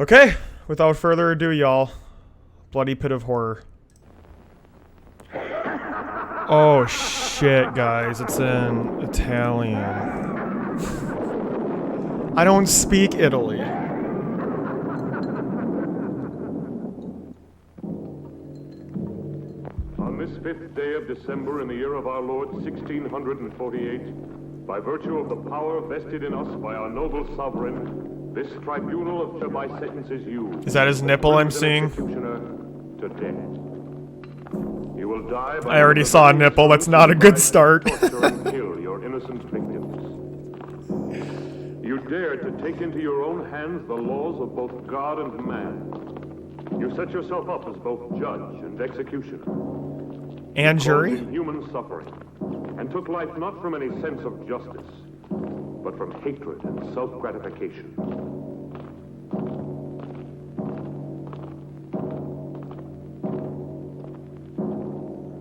Okay, without further ado, y'all. Bloody Pit of Horror. Oh shit, guys, it's in Italian. I don't speak Italy. On this 5th day of December in the year of our Lord 1648, by virtue of the power vested in us by our noble sovereign, this tribunal of hereby sentences you. Is that his nipple I'm seeing? To death. You will die by I already saw a nipple, that's not a good start. torture and kill your innocent victims. You dare to take into your own hands the laws of both God and man. You set yourself up as both judge and executioner. And jury? Human suffering, and took life not from any sense of justice, but from hatred and self-gratification.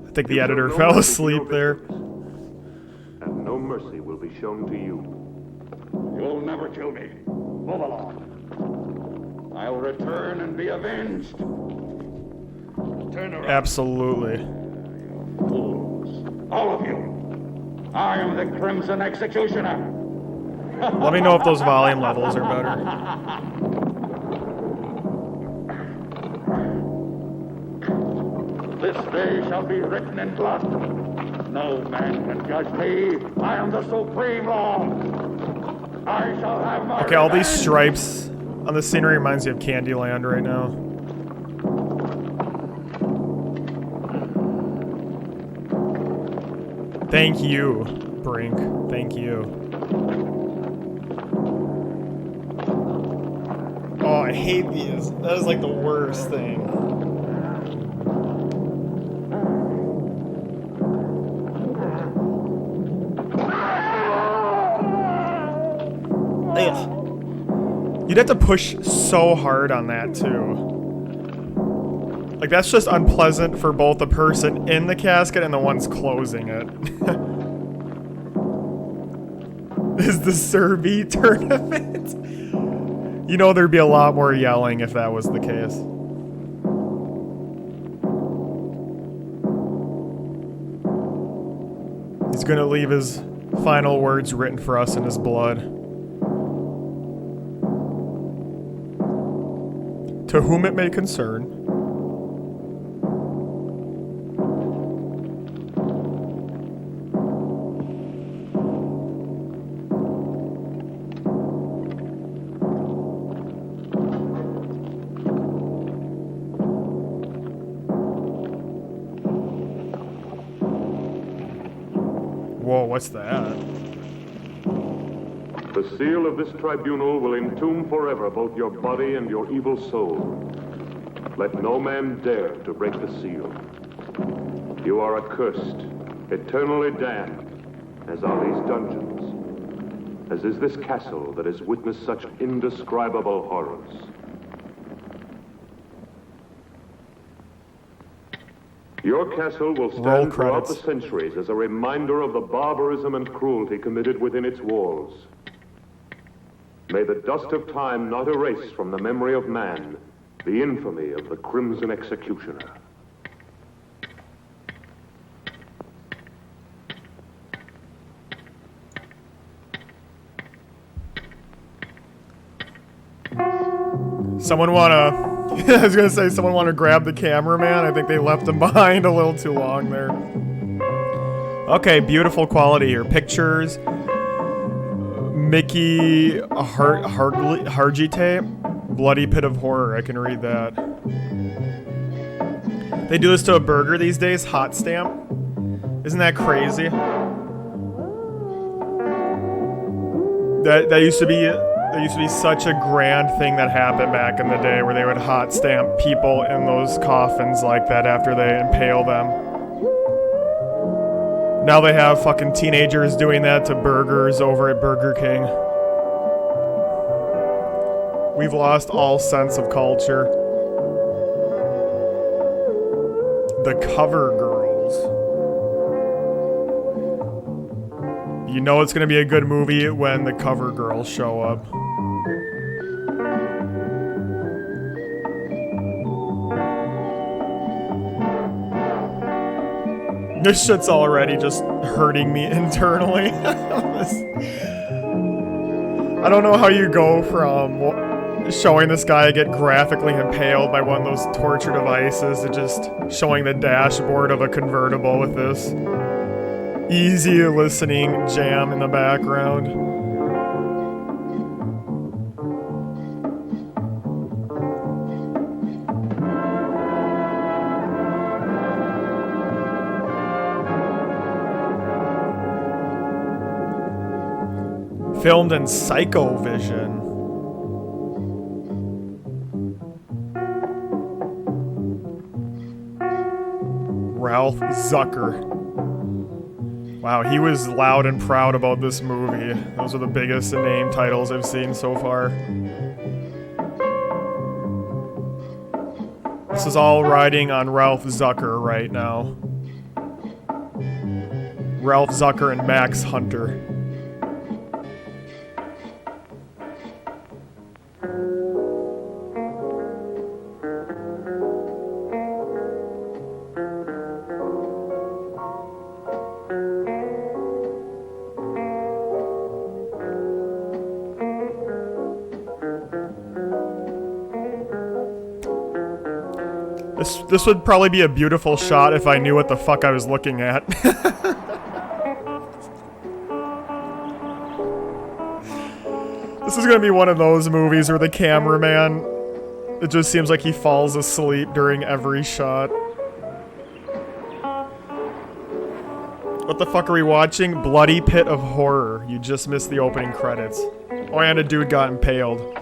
I think the editor fell asleep there. And no mercy will be shown to you. You'll never kill me. Move along. I'll return and be avenged. Turn around. Absolutely. Fools. All of you. I am the Crimson Executioner. Let me know if those volume levels are better. This day shall be written in blood. No man can judge me. I am the supreme law. I shall have my Okay, all these revenge. stripes on the scenery reminds me of Candyland right now. Thank you, Brink. Thank you. Oh, I hate these. That is like the worst thing. Ugh. You'd have to push so hard on that too. Like, that's just unpleasant for both the person in the casket and the ones closing it. This is the Serby tournament. You know there'd be a lot more yelling if that was the case. He's gonna leave his final words written for us in his blood. To whom it may concern. Whoa, what's that? The seal of this tribunal will entomb forever both your body and your evil soul. Let no man dare to break the seal. You are accursed, eternally damned, as are these dungeons, as is this castle that has witnessed such indescribable horrors. Your castle will stand throughout the centuries as a reminder of the barbarism and cruelty committed within its walls. May the dust of time not erase from the memory of man the infamy of the Crimson Executioner. Someone wanna... I was gonna say, someone wanna grab the cameraman? I think they left him behind a little too long there. Okay, beautiful quality here. Pictures. Mickey Hargitay. Bloody Pit of Horror. I can read that. They do this to a burger these days. Hot stamp. Isn't that crazy? That used to be... There used to be such a grand thing that happened back in the day where they would hot stamp people in those coffins like that after they impale them. Now they have fucking teenagers doing that to burgers over at Burger King. We've lost all sense of culture. The Cover Girls. You know it's gonna be a good movie when the Cover Girls show up. This shit's already just hurting me internally. I don't know how you go from showing this guy get graphically impaled by one of those torture devices to just showing the dashboard of a convertible with this easy listening jam in the background. Filmed in Psychovision. Ralph Zucker. Wow, he was loud and proud about this movie. Those are the biggest name titles I've seen so far. This is all riding on Ralph Zucker right now. Ralph Zucker and Max Hunter. This would probably be a beautiful shot if I knew what the fuck I was looking at. This is gonna be one of those movies where the cameraman, it just seems like he falls asleep during every shot. What the fuck are we watching? Bloody Pit of Horror. You just missed the opening credits. Oh, and a dude got impaled.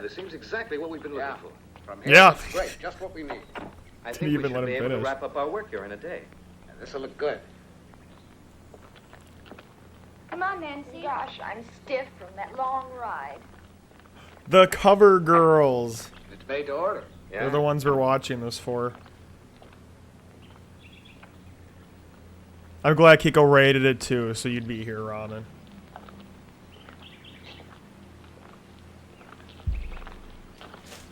This seems exactly what we've been looking for. From here, Yeah. that's great. Just what we need. I Didn't think we even should let be him able to finish. wrap up our work here in a day. And this'll look good. Come on, Nancy. Gosh, I'm stiff from that long ride. The Cover Girls. It's made to order. They're the ones we're watching this for. I'm glad Kiko rated it too, so you'd be here, Robin.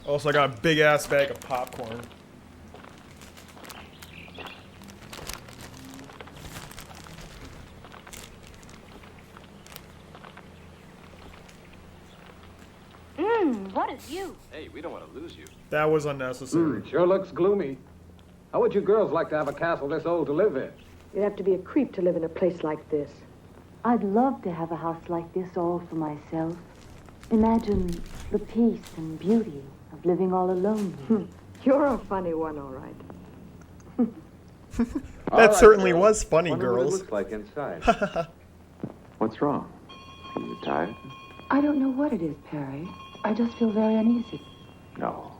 Also, I got a big ass bag of popcorn. What is you? Hey, we don't want to lose you. That was unnecessary. Sure looks gloomy. How would you girls like to have a castle this old to live in? You'd have to be a creep to live in a place like this. I'd love to have a house like this all for myself. Imagine the peace and beauty of living all alone. You're a funny one, all right. That certainly was funny, girls. looks like inside. What's wrong? Are you tired? I don't know what it is, Perry. I just feel very uneasy. No.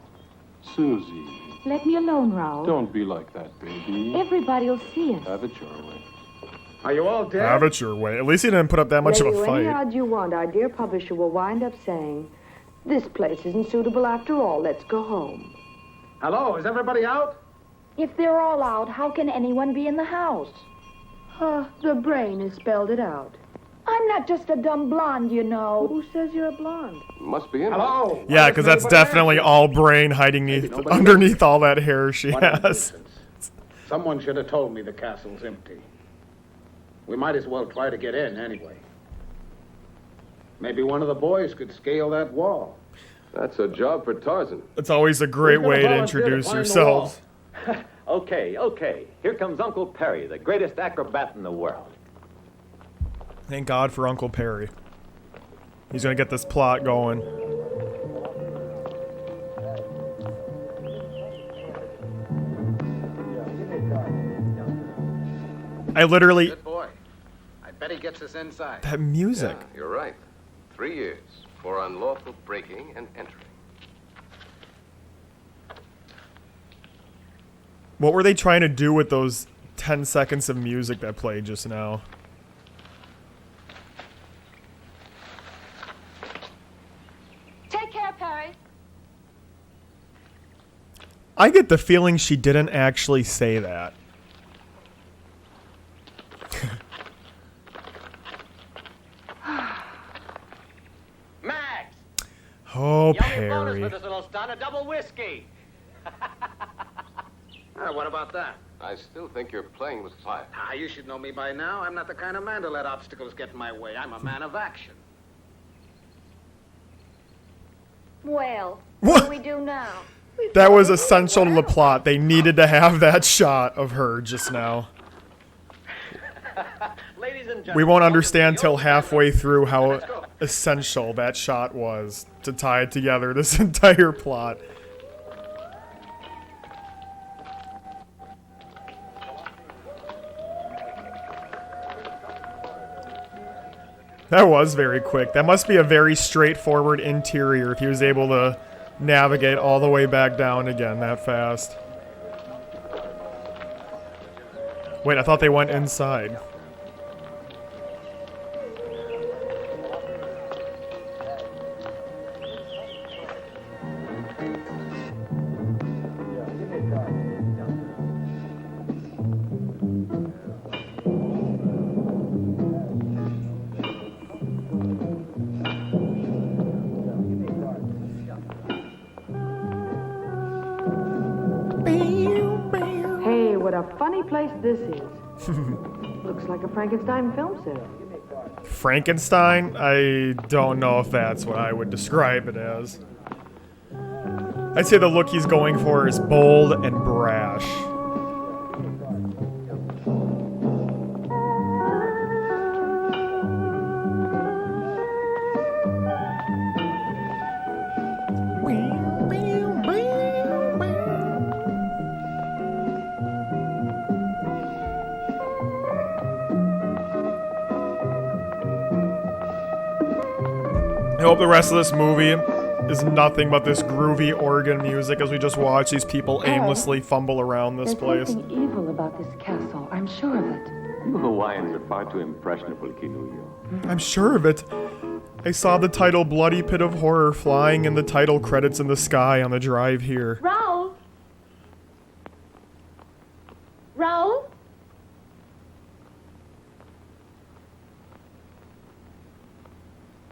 Susie, Let me alone, Raoul. don't be like that, baby. Everybody'll see us. Have it your way. Are you all dead? Have it your way. At least he didn't put up that much Lay of a you any fight. odds you want, our dear publisher will wind up saying, "This place isn't suitable after all. Let's go home." Hello, is everybody out? If they're all out, how can anyone be in the house? The brain has spelled it out. I'm not just a dumb blonde, you know. Who says you're a blonde? Must be in. Hello? Yeah, because that's definitely all brain hiding underneath all that hair she What a has. nuisance. Someone should have told me the castle's empty. We might as well try to get in anyway. Maybe one of the boys could scale that wall. That's a job for Tarzan. It's always a great Who's gonna way to volunteer to introduce climb the yourselves. Okay. Here comes Uncle Perry, the greatest acrobat in the world. Thank God for Uncle Perry. He's gonna get this plot going. I literally... Good boy. I bet he gets us inside. That music. Yeah, you're right. 3 years for unlawful breaking and entering. What were they trying to do with those 10 seconds of music that played just now? Take care, Perry. I get the feeling she didn't actually say that. Max! Oh, The only bonus Perry. for this little stunt, a double whiskey. What about that? I still think you're playing with fire. You should know me by now. I'm not the kind of man to let obstacles get in my way. I'm a man of action. Well, What? what do we do now? That was essential to the plot. They needed to have that shot of her just now. Ladies and gentlemen, We won't understand welcome till to the halfway through how Let's go. essential that shot was to tie together this entire plot. That was very quick. That must be a very straightforward interior if he was able to navigate all the way back down again that fast. Wait, I thought they went inside. Hey, what a funny place this is. Looks like a Frankenstein film set. Frankenstein? I don't know if that's what I would describe it as. I'd say the look he's going for is bold and brash. I hope the rest of this movie is nothing but this groovy organ music as we just watch these people aimlessly fumble around this There's place. something evil about this castle. I'm sure of it. You Hawaiians are far too impressionable, Kinuyo. I'm sure of it. I saw the title Bloody Pit of Horror flying in the title credits in the sky on the drive here. Raoul? Raoul?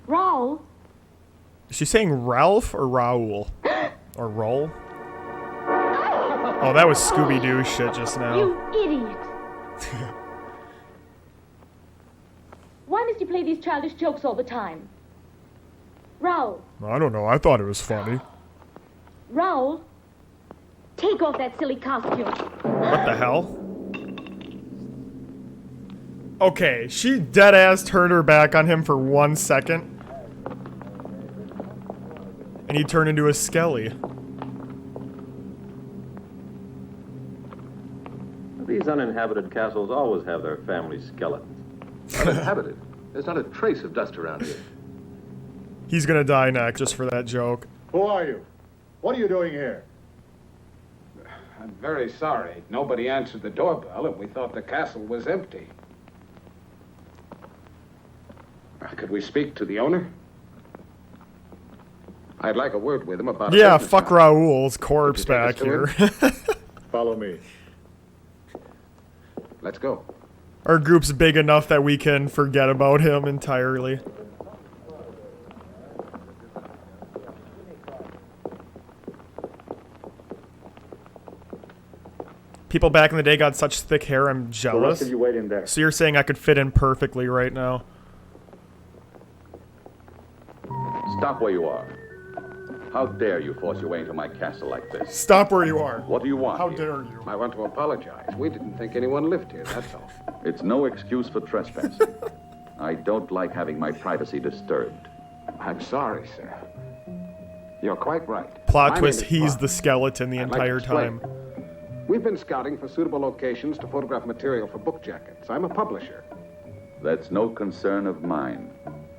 Raoul? Is she saying Ralph or Raoul? Or Roll? Oh, that was Scooby-Doo shit just now. You idiot! Why must you play these childish jokes all the time? Raoul, I don't know, I thought it was funny. Raoul, take off that silly costume. What the hell? Okay, she dead-ass turned her back on him for 1 second. And he turned into a skelly. These uninhabited castles always have their family skeletons. Uninhabited. There's not a trace of dust around here. He's gonna die next just for that joke. Who are you? What are you doing here? I'm very sorry. Nobody answered the doorbell, and we thought the castle was empty. Could we speak to the owner? I'd like a word with him about. Yeah, a business fuck matter. Raoul's corpse Could you take back us here. to Follow me. Let's go. Our group's big enough that we can forget about him entirely. People back in the day got such thick hair, I'm The rest jealous. of you wait in there. So you're saying I could fit in perfectly right now? Stop where you are. How dare you force your way into my castle like this? Stop where you are. What do you want? How here? dare you? I want to apologize. We didn't think anyone lived here, that's all. It's no excuse for trespassing. I don't like having my privacy disturbed. I'm sorry, sir. You're quite right. Plot My twist, name is he's Bob. the skeleton the I'd like to entire explain. time. We've been scouting for suitable locations to photograph material for book jackets. I'm a publisher. That's no concern of mine.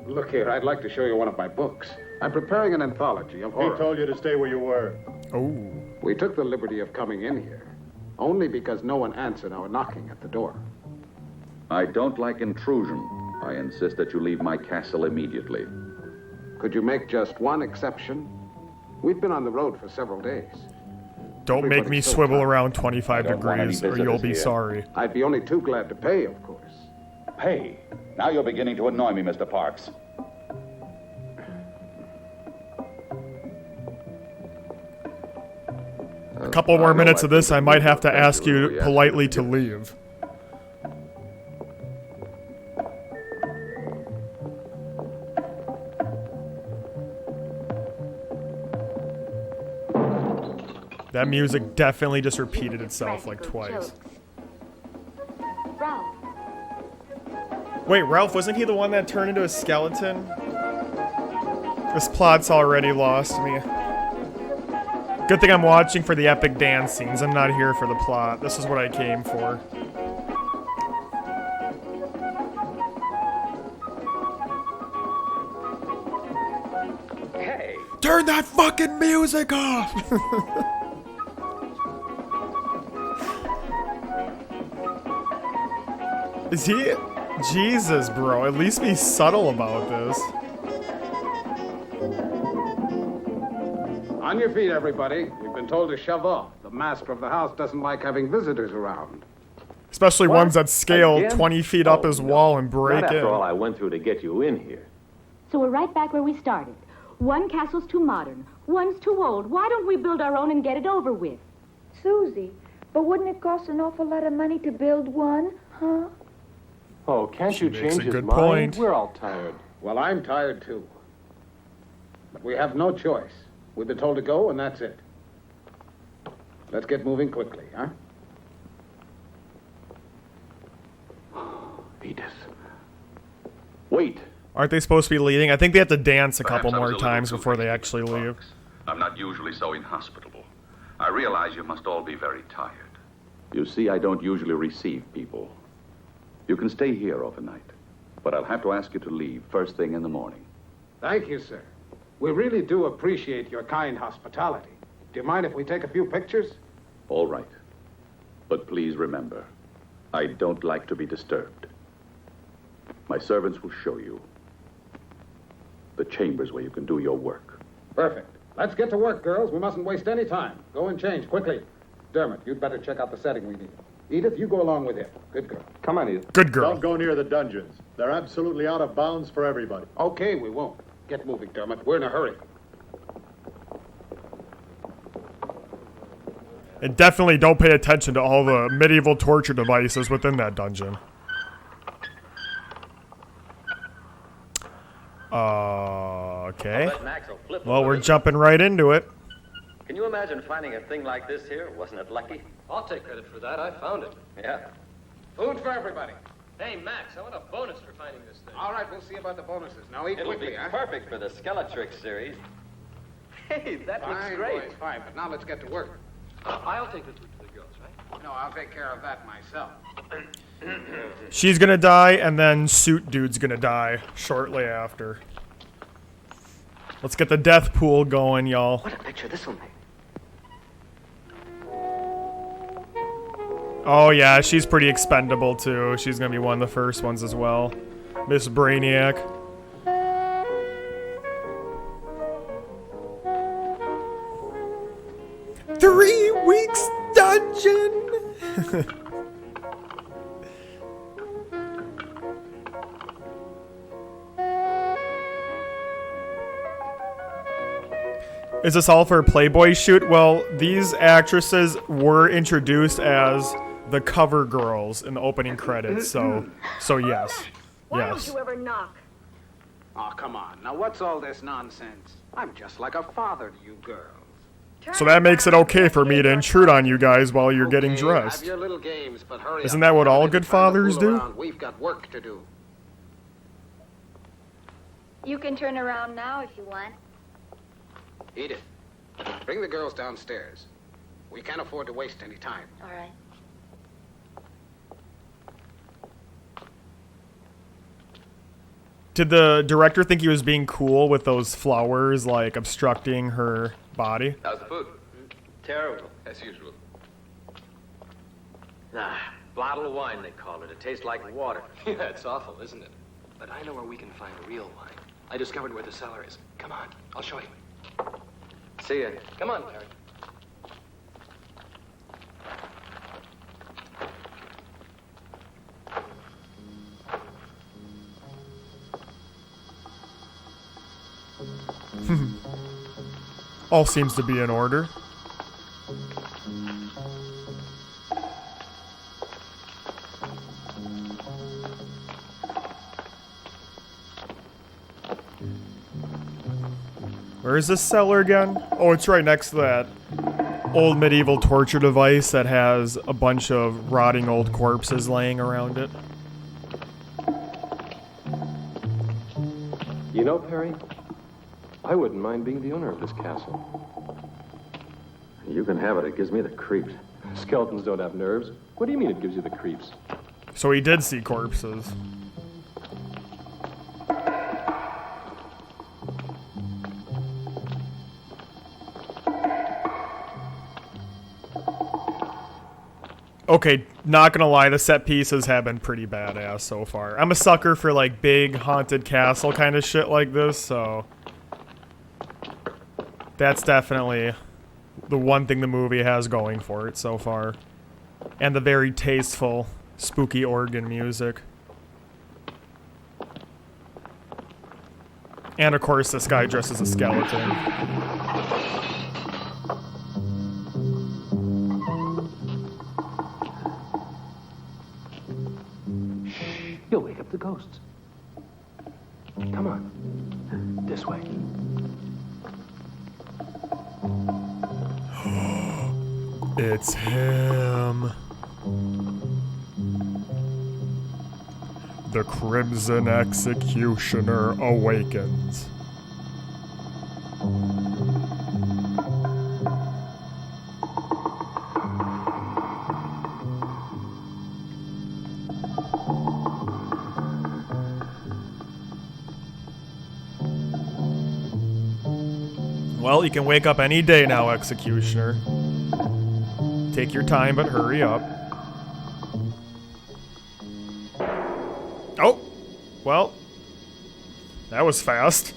Look here, I'd like to show you one of my books. I'm preparing an anthology of horror. He told you to stay where you were. Oh. We took the liberty of coming in here only because no one answered our knocking at the door. I don't like intrusion. I insist that you leave my castle immediately. Could you make just one exception? We've been on the road for several days. Don't make me Everybody's so swivel tired. around 25 I don't want any degrees or you'll be visitors here. sorry. I'd be only too glad to pay, of course. Hey, now you're beginning to annoy me, Mr. Parks. A couple more minutes of this, I might have to ask you politely to leave. That music definitely just repeated itself like twice. Ralph. Wait, Ralph, wasn't he the one that turned into a skeleton? This plot's already lost me. Good thing I'm watching for the epic dance scenes. I'm not here for the plot. This is what I came for. Hey! Turn that fucking music off! Is he... Jesus, bro. At least be subtle about this. On your feet, everybody. We've been told to shove off. The master of the house doesn't like having visitors around. Especially What? ones that scale Again? 20 feet up his wall and break Not in. after all I went through to get you in here. So we're right back where we started. One castle's too modern, one's too old. Why don't we build our own and get it over with? Susie, but wouldn't it cost an awful lot of money to build one, huh? Oh, can't you makes change a his good mind? point. We're all tired. Well, I'm tired too. But we have no choice. We've been told to go, and that's it. Let's get moving quickly, huh? Edith. Wait. Aren't they supposed to be leaving? I think they have to dance a Perhaps couple I was more a little times too before they hasty actually with leave. remarks. I'm not usually so inhospitable. I realize you must all be very tired. You see, I don't usually receive people. You can stay here overnight, but I'll have to ask you to leave first thing in the morning. Thank you, sir. We really do appreciate your kind hospitality. Do you mind if we take a few pictures? All right. But please remember, I don't like to be disturbed. My servants will show you the chambers where you can do your work. Perfect. Let's get to work, girls. We mustn't waste any time. Go and change quickly. Dermot, you'd better check out the setting we need. Edith, you go along with him. Good girl. Come on, Edith. Good girl. Don't go near the dungeons. They're absolutely out of bounds for everybody. Okay, we won't. Get moving, Dermot. We're in a hurry. And definitely don't pay attention to all the medieval torture devices within that dungeon. Okay. Well, we're jumping right into it. Can you imagine finding a thing like this here? Wasn't it lucky? I'll take credit for that. I found it. Yeah. Food for everybody. Hey, Max, I want a bonus for finding this thing. All right, we'll see about the bonuses. Now eat It'll quickly, be huh? perfect for the Skeletrix series. Hey, that looks Fine, great. boys, fine. But now let's get to work. I'll take the food to the girls, right? No, I'll take care of that myself. She's gonna die, and then Suit Dude's gonna die shortly after. Let's get the death pool going, y'all. What a picture this will make. Oh yeah, she's pretty expendable too. She's gonna be one of the first ones as well. Miss Brainiac. Three weeks dungeon! Is this all for a Playboy shoot? Well, these actresses were introduced as the cover girls in the opening credits, so yes. Why Yes. don't you ever knock? Oh, come on. Now, what's all this nonsense? I'm just like a father to you girls. So that makes it okay for me to intrude on you guys while you're getting Okay, dressed. Have your little games, but hurry Isn't up. that what all Don't good have time to fathers fool do? around. We've got work to do. You can turn around now if you want. Edith, bring the girls downstairs. We can't afford to waste any time. All right. Did the director think he was being cool with those flowers, like, obstructing her body? How's the food? Terrible. As usual. Nah, bottle of wine, they call it. It tastes like water. Yeah, it's awful, isn't it? But I know where we can find real wine. I discovered where the cellar is. Come on, I'll show you. See ya. Come on, Perry. All seems to be in order. Where's this cellar again? Oh, it's right next to that old medieval torture device that has a bunch of rotting old corpses laying around it. You know, Perry, I wouldn't mind being the owner of this castle. You can have it. It gives me the creeps. Skeletons don't have nerves. What do you mean it gives you the creeps? So he did see corpses. Okay, not gonna lie, the set pieces have been pretty badass so far. I'm a sucker for like big haunted castle kind of shit like this, so that's definitely the one thing the movie has going for it so far. And the very tasteful, spooky organ music. And of course, this guy dressed as a skeleton. You'll wake up the ghosts. Come on. This way. It's him. The Crimson Executioner awakens. Well, you can wake up any day now, Executioner. Take your time, but hurry up. Oh! Well, that was fast.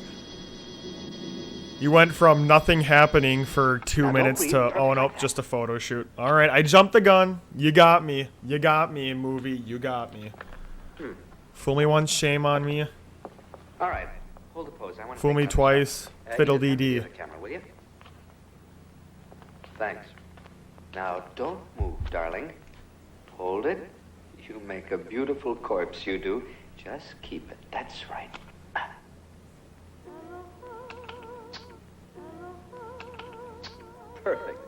You went from nothing happening for 2 minutes to, oh no, just a photo shoot. Alright, I jumped the gun. You got me. You got me, movie. You got me. Fool me once, shame on me. Alright, hold the pose. I want to Fool me twice, fiddle dee dee. Camera, will you? Thanks. Now, don't move, darling. Hold it. You make a beautiful corpse, you do. Just keep it. That's right. Perfect.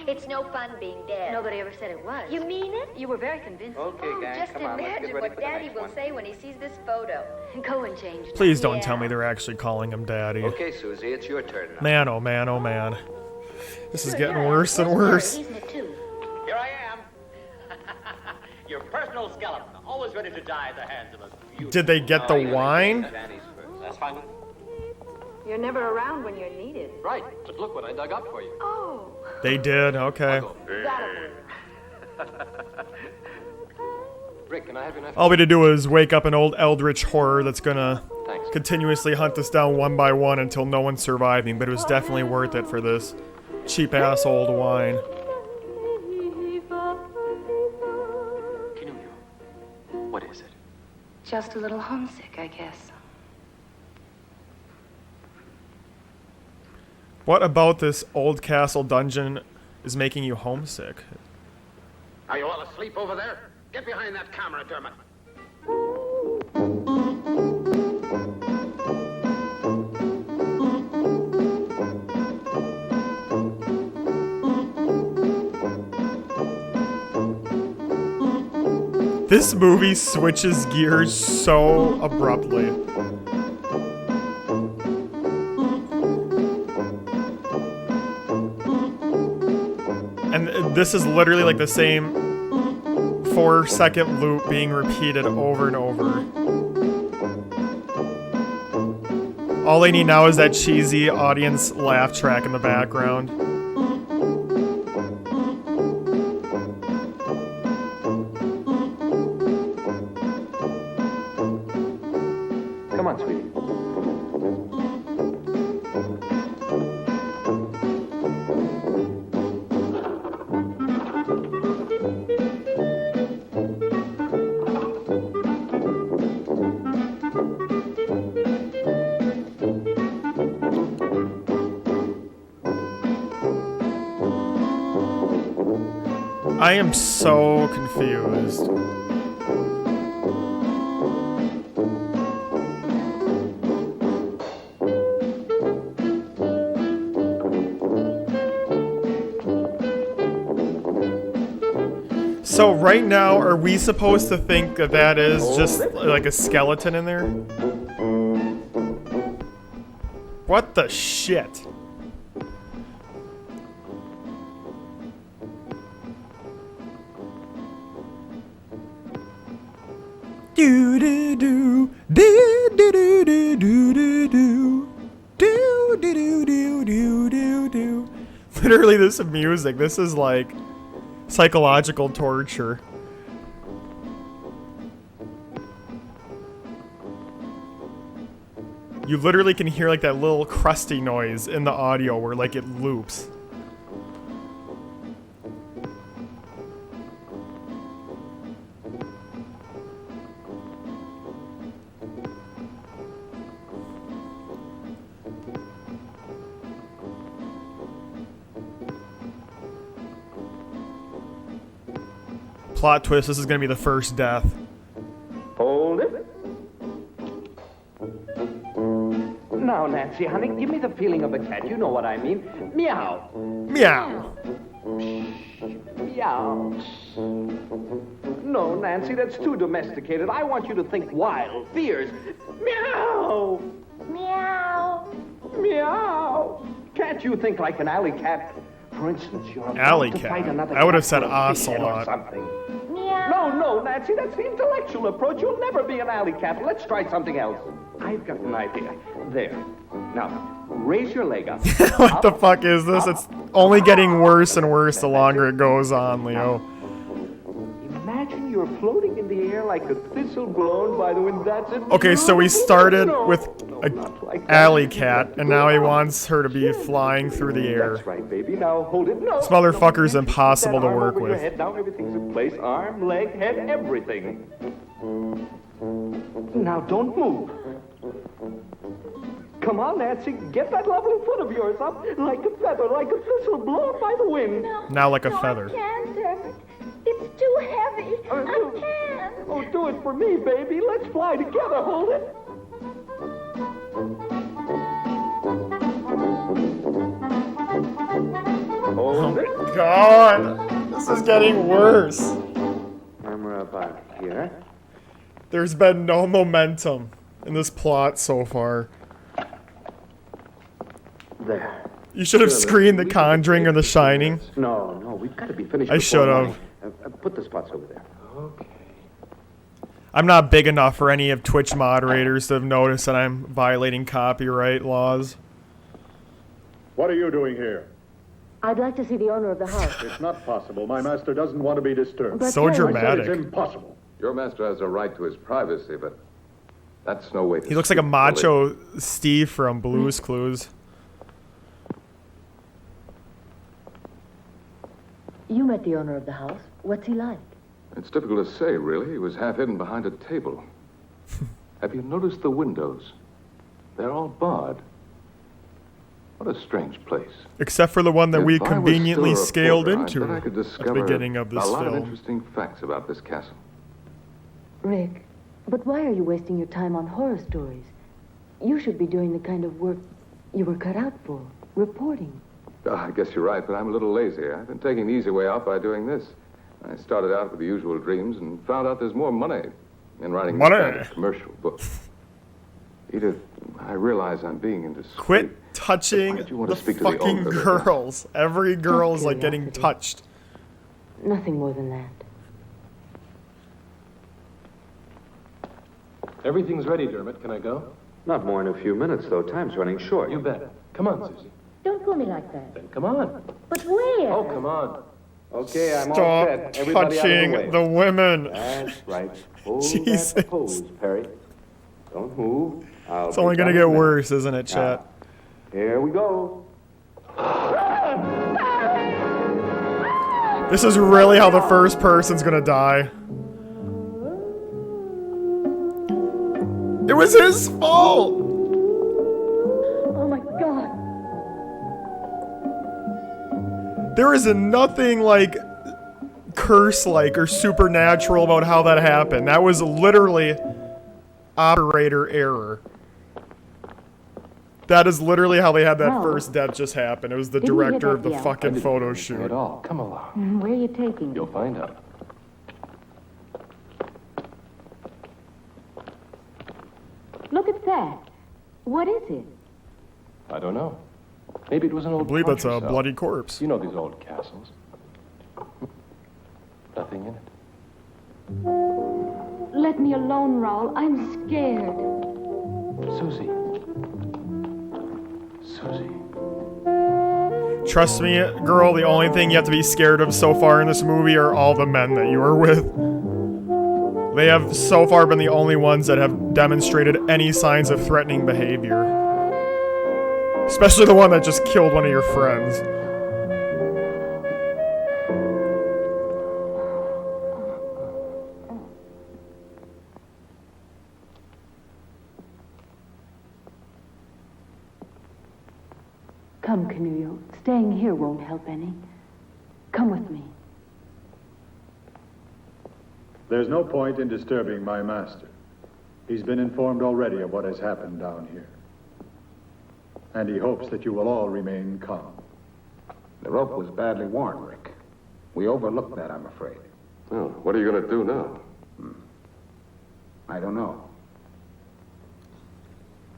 It's no fun being dead. Nobody ever said it was. You mean it? You were very convincing. Okay, gang, Just come on. Let's imagine get ready what for the Daddy next will one. say when he sees this photo. Go and change. Please don't tell me they're actually calling him Daddy. Okay, Susie, it's your turn now. Man, oh man, oh man. This is getting worse and worse. Isn't it too? Here I am. Your personal skeleton, always ready to die at the hands of a beautiful... Did they get the wine? That's fine. You're never around when you're needed. Right, but look what I dug up for you. Oh. They did, okay. Rick, can I have your knife? All we had to do is wake up an old eldritch horror that's gonna continuously hunt us down one by one until no one's surviving, but it was definitely worth it for this cheap-ass old wine. What is it? Just a little homesick, I guess. What about this old castle dungeon is making you homesick? Are you all asleep over there? Get behind that camera, Dermot. This movie switches gears so abruptly. And this is literally like the same 4-second loop being repeated over and over. All they need now is that cheesy audience laugh track in the background. Come on, sweetie. I am so confused. So right now, are we supposed to think that that is just like a skeleton in there? What the shit? Do do do do do do do do do do do do do do do do. Literally, this music. This is like psychological torture. You literally can hear like that little crusty noise in the audio where like it loops. Plot twist, this is gonna be the first death. Hold it. Now, Nancy, honey, give me the feeling of a cat. You know what I mean. Meow. Meow. Meow. No, Nancy, that's too domesticated. I want you to think wild, fierce. Meow. Meow. Meow. Can't you think like an alley cat? For instance, you're about Alley to cat. fight another I would have cat said for a ocelot. or something. No, Nancy, that's the intellectual approach. You'll never be an alley cat. Let's try something else. I've got an idea. There. Now, raise your leg up. What the fuck is this? It's only getting worse and worse the longer it goes on, Leo. Imagine you're floating in the air like a thistle blown by the wind. That's it. Okay, so we started with a alley cat, and now he wants her to be flying through the air. That's right, baby. Now hold it. No. This motherfucker's impossible to Arm work over your with. head. Now everything's in place. Arm, leg, head, everything. Now don't move. Come on, Nancy. Get that lovely foot of yours up like a feather, like a thistle blown by the wind. Now like a feather. I can't, Dermot. It's too heavy. I can't. Oh, do it for me, baby. Let's fly together. Hold it. Oh my god! This is getting worse. Camera about here. There's been no momentum in this plot so far. There. You should have screened The Conjuring or The Shining. No, we've got to be finished. I before should have. morning. Put the spots over there. Okay. I'm not big enough for any of Twitch moderators to have noticed that I'm violating copyright laws. What are you doing here? I'd like to see the owner of the house. It's not possible. My master doesn't want to be disturbed. But So then- dramatic. I said it's impossible. Your master has a right to his privacy, but that's no way to He looks like a speak macho Steve from Blue's Clues. You met the owner of the house. What's he like? It's difficult to say, really. He was half hidden behind a table. Have you noticed the windows? They're all barred. What a strange place. Except for the one that we If I was conveniently still a scaled reporter, into I bet I could at the discover beginning of this a lot of film. interesting facts about this castle. Rick, but why are you wasting your time on horror stories? You should be doing the kind of work you were cut out for, reporting. I guess you're right, but I'm a little lazy. I've been taking the easy way out by doing this. I started out with the usual dreams and found out there's more money in writing this kind of commercial book. Edith, I realize I'm being indiscreet. Quit touching Why did you want the to speak to the fucking owner of the girls. Every girl is like getting curiosity. touched. Nothing more than that. Everything's ready, Dermot. Can I go? Not more than a few minutes, though. Time's running short. You bet. Come on, Susie. Don't pull me like that. Then come on. But where? Oh, come on. Okay, I'm all Stop set. Everybody touching out of the women. That's right. Hold Jesus. that pose, Perry. Don't move. It's only gonna get worse, isn't it, chat? Here we go. This is really how the first person's gonna die. It was his fault! Oh my god! There is nothing like curse-like or supernatural about how that happened. That was literally operator error. That is literally how they had that No. first death just happen. It was the Didn't we director hit of the that yell? fucking photo shoot. At all. Come along. Where are you taking me? You'll find out. that? What is it? I don't know. Maybe it was an old I believe that's a contra cell. bloody corpse. You know these old castles. Nothing in it. Let me alone, Raoul. I'm scared. Susie. Susie. Trust me, girl, the only thing you have to be scared of so far in this movie are all the men that you are with. They have so far been the only ones that have demonstrated any signs of threatening behavior. Especially the one that just killed one of your friends. Come, Canullo. Staying here won't help any. Come with me. There's no point in disturbing my master. He's been informed already of what has happened down here. And he hopes that you will all remain calm. The rope was badly worn, Rick. We overlooked that, I'm afraid. Well, what are you going to do now? I don't know.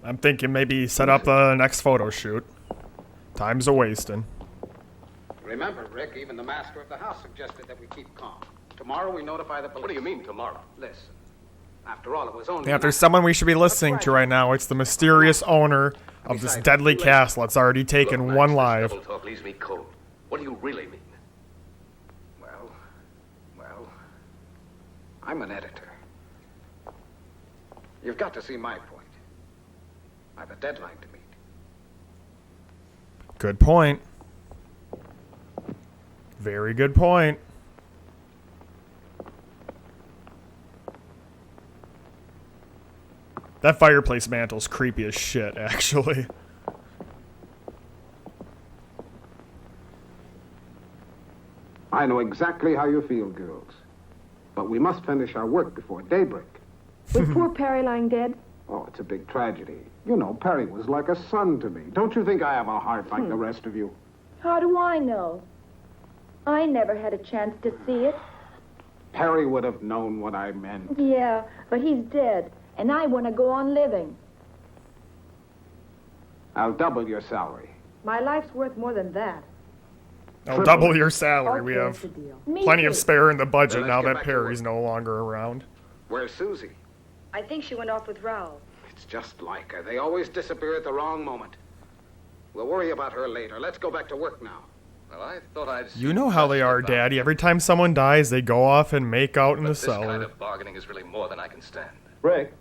I'm thinking maybe set up the next photo shoot. Time's a-wasting. Remember, Rick, even the master of the house suggested that we keep calm. Tomorrow we notify the police. What do you mean, tomorrow? Listen. After all, it was only... Yeah, if there's someone we should be listening to right now, it's the mysterious owner of this deadly castle that's already taken one life. Double talk leaves me cold. What do you really mean? Well, I'm an editor. You've got to see my point. I've a deadline to meet. Good point. Very good point. That fireplace mantle's creepy as shit, actually. I know exactly how you feel, girls. But we must finish our work before daybreak. With poor Perry lying dead? Oh, it's a big tragedy. You know, Perry was like a son to me. Don't you think I have a heart like the rest of you? How do I know? I never had a chance to see it. Perry would have known what I meant. Yeah, but he's dead, and I want to go on living. I'll double your salary. My life's worth more than that. I'll double your salary. We have the deal. plenty of spare in the budget Then now let's get that back to Perry's no longer around. Where's Susie? I think she went off with Raoul. It's just like her. They always disappear at the wrong moment. We'll worry about her later. Let's go back to work now. Well, I thought I'd... You know how they are, Daddy. Every time someone dies, they go off and make out in the But this cellar. kind of bargaining is really more than I can stand. Rick,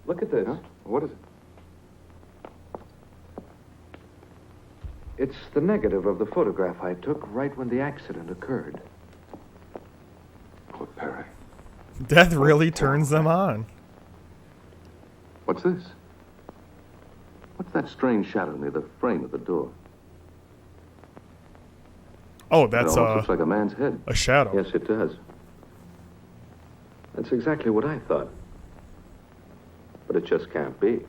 look at this. Huh? What is it? It's the negative of the photograph I took right when the accident occurred. Poor Perry. Death really turns them on. What's this? What's that strange shadow near the frame of the door? Oh, It that's almost looks like a man's head. a shadow. Yes, it does. That's exactly what I thought. But it just can't be. Still,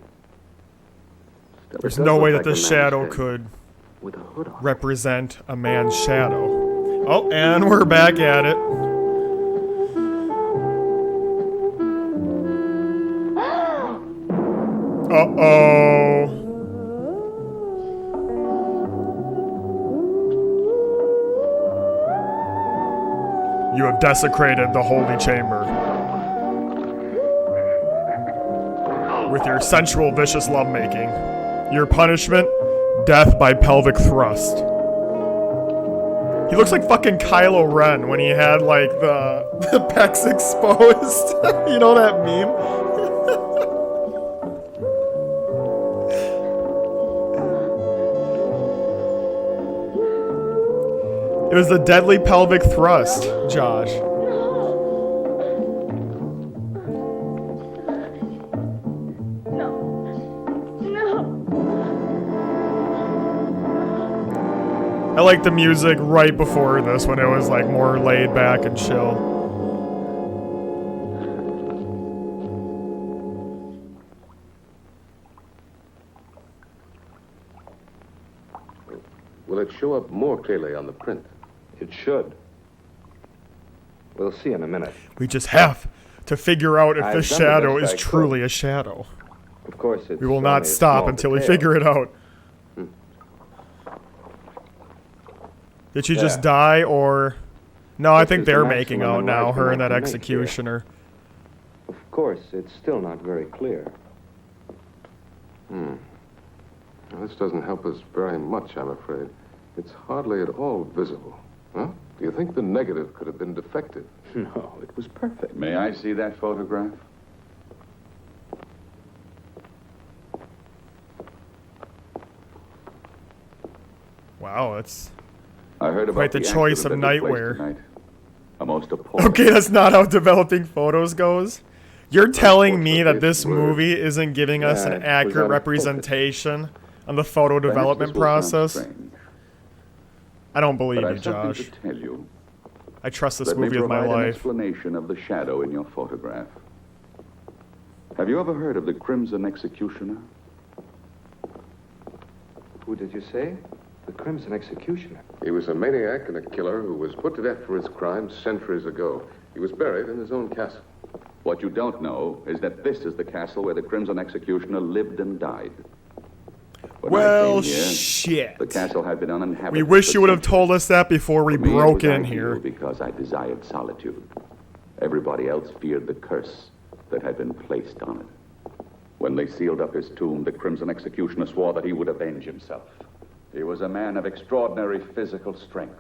it There's does no look way like that a this man's shadow head could with a hood on. represent a man's shadow. Oh, and we're back at it. Uh-oh. You have desecrated the holy chamber. With your sensual, vicious lovemaking. Your punishment? Death by pelvic thrust. He looks like fucking Kylo Ren when he had, like, the pecs exposed. You know that meme? It was the deadly pelvic thrust, Josh. I like the music right before this when it was like more laid back and chill. Will it show up more clearly on the print? It should. We'll see in a minute. We just have to figure out if I've this done the shadow best is I could. truly a shadow. Of course, it's We will only not a stop small until we detail. figure it out. Did she just die, or... No, I think This is they're the making maximum out in now, life her that and I that can make here. executioner. Of course, it's still not very clear. Well, this doesn't help us very much, I'm afraid. It's hardly at all visible. Huh? Do you think the negative could have been defective? No, it was perfect. May I see that photograph? Wow, that's... I heard about quite the accident choice of that took place nightwear. tonight. A most appalling. Okay, that's not how developing photos goes. You're telling me that this movie isn't giving us an accurate representation on the photo development process? I don't believe But you, I've something Josh. to tell you. I trust this Let movie me with my provide an life. explanation of the shadow in your photograph. Have you ever heard of the Crimson Executioner? Who did you say? The Crimson Executioner. He was a maniac and a killer who was put to death for his crimes centuries ago. He was buried in his own castle. What you don't know is that this is the castle where the Crimson Executioner lived and died. When I Well, came here, shit. the castle had been uninhabited. We wish for you would have centuries. told us that before we For me, it broke was in ideal here. Because I desired solitude. Everybody else feared the curse that had been placed on it. When they sealed up his tomb, the Crimson Executioner swore that he would avenge himself. He was a man of extraordinary physical strength.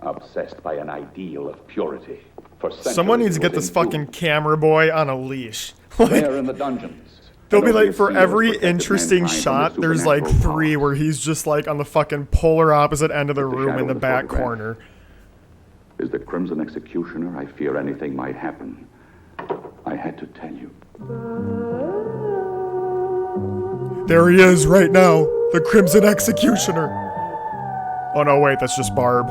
Obsessed by an ideal of purity. For Someone needs to get centuries this he was fucking camera boy on a leash. entombed there in the dungeons. There'll be And only like, a for seal every protected interesting mankind from the shot, there's like supernatural 3 where he's just like on the fucking polar opposite end of the room shadow in the of the back photograph. corner. Is the Crimson Executioner. I fear anything might happen. I had to tell you. There he is right now, the Crimson Executioner. Oh no, wait, that's just Barb.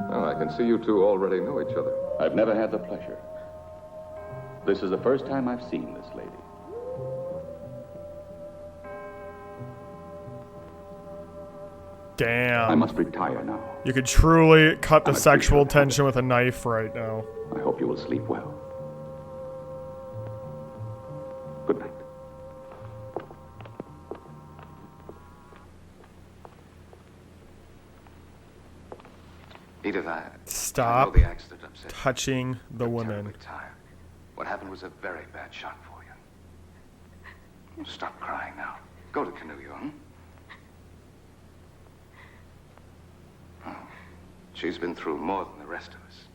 Well, I can see you two already know each other. I've never had the pleasure. This is the first time I've seen this lady. Damn. I must retire now. You could truly cut the sexual tension with a knife right now. I hope you will sleep well. Good night. Edith, I Stop know the accident upset you. touching the woman. Terribly tired. What happened was a very bad shock for you. Stop crying now. Go to Canoe Young. Oh, she's been through more than the rest of us.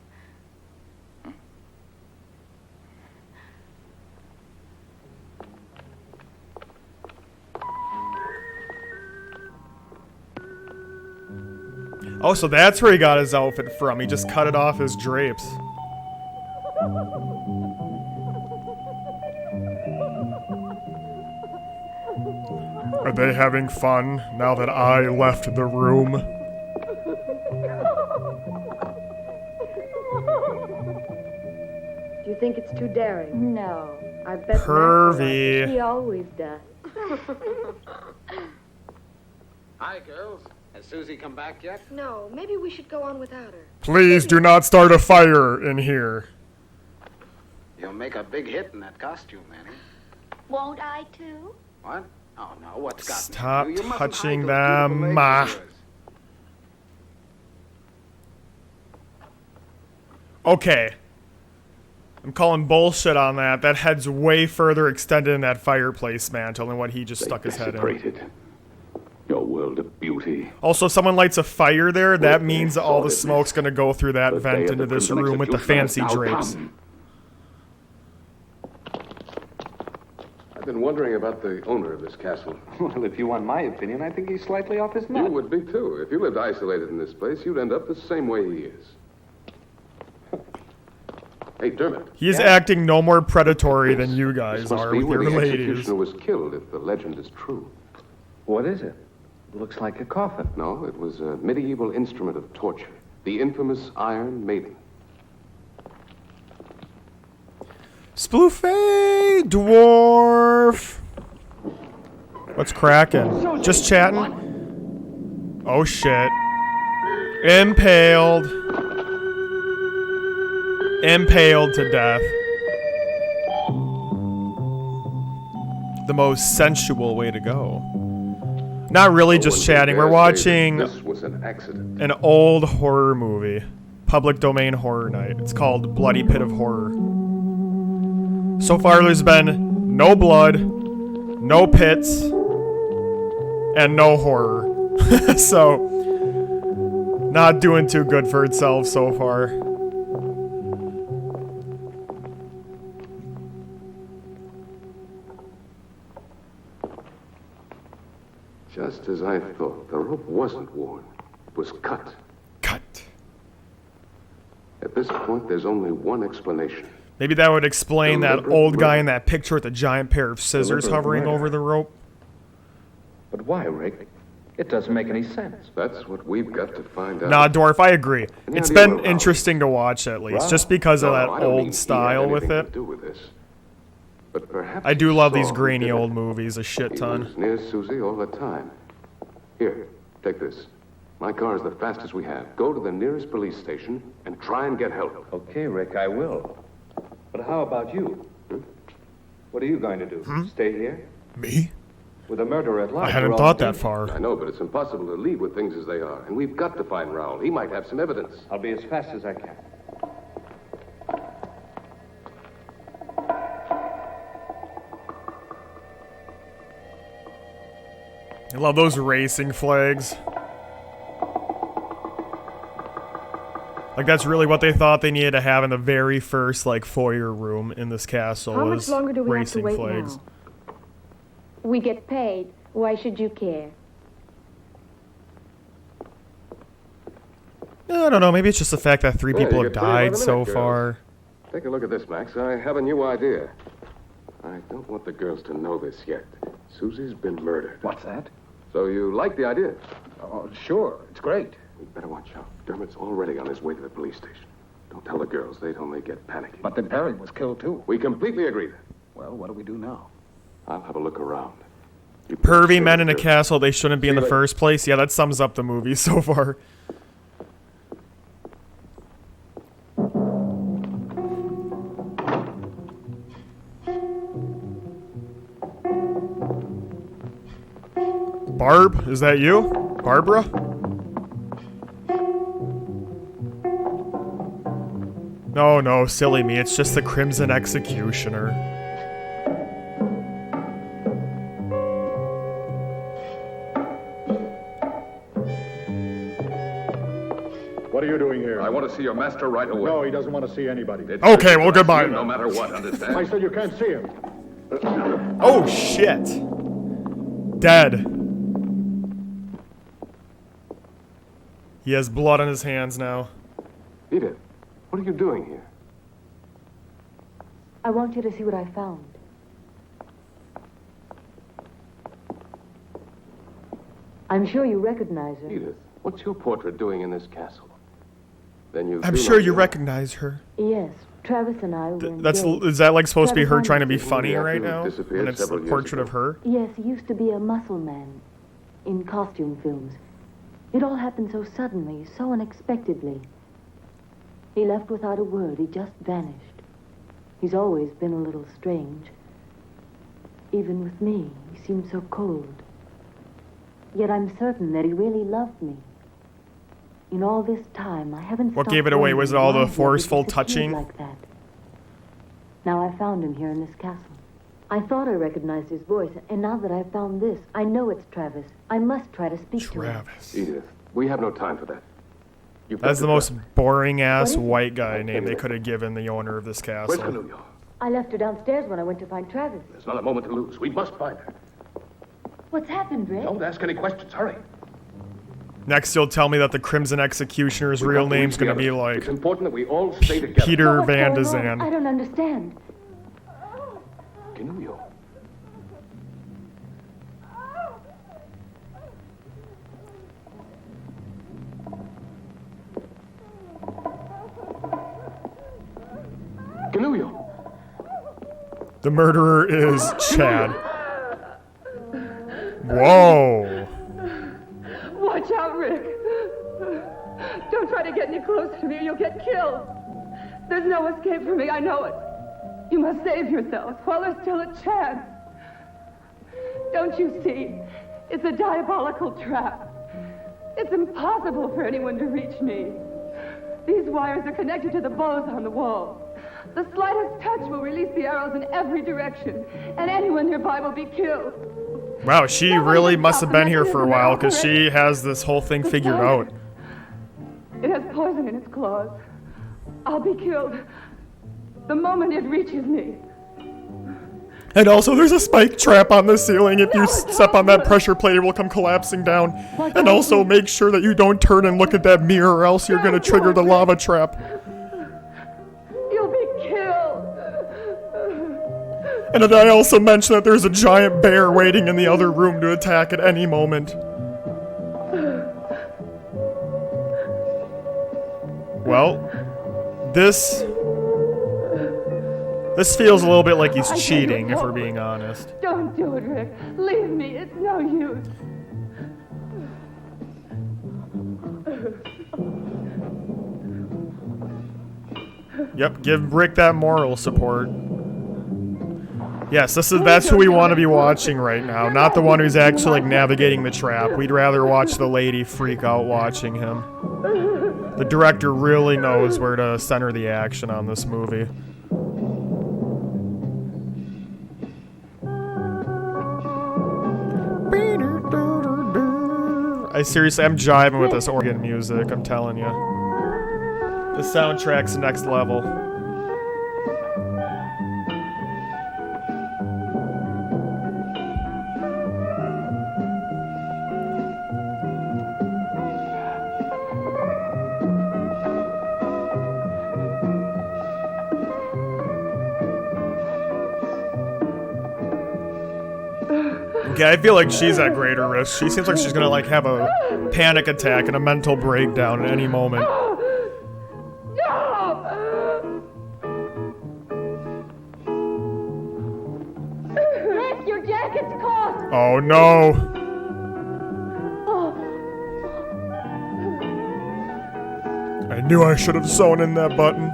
Oh, so that's where he got his outfit from. He just cut it off his drapes. Are they having fun now that I left the room? Do you think it's too daring? No. I bet Pervy. He always does. Hi, girls. Has Susie come back yet? No, maybe we should go on without her. Please do not start a fire in here. You'll make a big hit in that costume, Annie. Won't I, too? What? Oh, no, what's got Stop you? You mustn't touching hide those beautiful them. legs of yours. Okay. I'm calling bullshit on that. That head's way further extended in that fireplace mantle than what he just stuck his head in. Desecrated. Your world of beauty. Also, if someone lights a fire there, that With means that all the sordidness. smoke's gonna go through that The day vent of into the this Crimson room with the Executioner fancy has now drapes. come. I've been wondering about the owner of this castle. Well, if you want my opinion, I think he's slightly off his nut. You would be, too. If you lived isolated in this place, you'd end up the same way he is. Hey, Dermot. He's acting no more predatory than you guys This must are be with where your the ladies. executioner was killed, if the legend is true. What is it? Looks like a coffin. No, it was a medieval instrument of torture. The infamous Iron Maiden. Sploofy dwarf. What's cracking? Just chatting? Oh shit. Impaled. Impaled to death. The most sensual way to go. Not really just chatting. We're watching This was an accident. an old horror movie. Public domain horror night. It's called Bloody Pit of Horror. So far there's been no blood, no pits, and no horror. So, not doing too good for itself so far. Just as I thought, the rope wasn't worn. It was cut. Cut. At this point, there's only one explanation. Maybe that would explain that Deliberate old guy murder. in that picture with a giant pair of scissors Deliberate hovering murder. over the rope. But why, Rick? It doesn't make any sense. That's what we've got to find out. Nah, Dwarf, I agree. Any It's idea been what interesting to watch at least, Ralph? just because of No, that I don't mean old he had style with anything it. to do with this. But perhaps I do he love saw these who grainy did it. old movies a shit He ton. was near Susie all the time. Here, take this. My car is the fastest we have. Go to the nearest police station and try and get help. Okay, Rick, I will. But how about you? What are you going to do? Stay here? Me? With a murderer at large. I hadn't we're all thought that dead. far. I know, but it's impossible to leave with things as they are. And we've got to find Raoul. He might have some evidence. I'll be as fast as I can. I love those racing flags. Like, that's really what they thought they needed to have in the very first, like, foyer room in this castle. How much was longer do we have to racing wait flags. now? We get paid. Why should you care? I don't know, maybe it's just the fact that 3 Yeah, people you have get 20 by died the so minute, girls. far. Take a look at this, Max. I have a new idea. I don't want the girls to know this yet. Susie's been murdered. What's that? So you like the idea? Oh, sure. It's great. We better watch out. Dermot's already on his way to the police station. Don't tell the girls. They'd only get panicky. But then Perry was killed, too. We completely agree then. Well, what do we do now? I'll have a look around. Pervy men in a castle they shouldn't be in the See you first place. Yeah, that sums up the movie so far. Barb, is that you? Barbara? No, no, silly me. It's just the Crimson Executioner. What are you doing here? I want to see your master right away. No, he doesn't want to see anybody. Okay, well, goodbye. No matter what, understand? I said you can't see him. Oh, shit. Dead. He has blood on his hands now. Edith, what are you doing here? I want you to see what I found. I'm sure you recognize her. Edith, what's your portrait doing in this castle? Then you. I'm do sure know you the- recognize her. Yes, Travis and I were That's engaged. is that like supposed to be her Travis trying to be wanted funny Well, right the now? actor who disappeared And it's a several years portrait of ago. her. Yes, he used to be a muscle man in costume films. It all happened so suddenly, so unexpectedly. He left without a word. He just vanished. He's always been a little strange. Even with me, he seemed so cold. Yet I'm certain that he really loved me. In all this time, I haven't What stopped gave it away? Was it all wondering the why he forceful disappeared touching? like that. Now I found him here in this castle. I thought I recognized his voice, and now that I've found this, I know it's Travis. I must try to speak to him. Travis. Edith, we have no time for that. You've got That's to the most trust me. boring ass What is it? white guy name they could have given the owner of this Where's castle. Canuyo? I left her downstairs when I went to find Travis. There's not a moment to lose. We must find her. What's happened, Rick? Don't ask any questions. Hurry. Next, you'll tell me that the Crimson Executioner's We've real got to name's reach gonna be together. like It's important that we all stay together. Peter What's Van going on? Dezan. I don't understand. Canuyo. Canuyo. The murderer is Chad. Whoa. Watch out, Rick. Don't try to get any closer to me or you'll get killed. There's no escape for me, I know it. You must save yourselves while there's still a chance. Don't you see? It's a diabolical trap. It's impossible for anyone to reach me. These wires are connected to the bows on the wall. The slightest touch will release the arrows in every direction, and anyone nearby will be killed. Wow, she really must have been here for a while, because she has this whole thing figured out. It has poison in its claws. I'll be killed the moment it reaches me. And also, there's a spike trap on the ceiling. If you step on that pressure plate, it will come collapsing down. And also, make sure that you don't turn and look at that mirror, or else you're going to trigger the lava trap. You'll be killed. And then I also mentioned that there's a giant bear waiting in the other room to attack at any moment. Well, this feels a little bit like he's cheating, if we're being honest. Don't do it, Rick. Leave me. It's no use. Yep, give Rick that moral support. Yes, that's who we want to be watching right now, not the one who's actually like navigating the trap. We'd rather watch the lady freak out watching him. The director really knows where to center the action on this movie. I'm jiving with this organ music, I'm telling you. The soundtrack's next level. Okay, I feel like she's at greater risk. She seems like she's gonna like have a panic attack and a mental breakdown at any moment. Rick, your jacket's caught! Oh no! I knew I should have sewn in that button.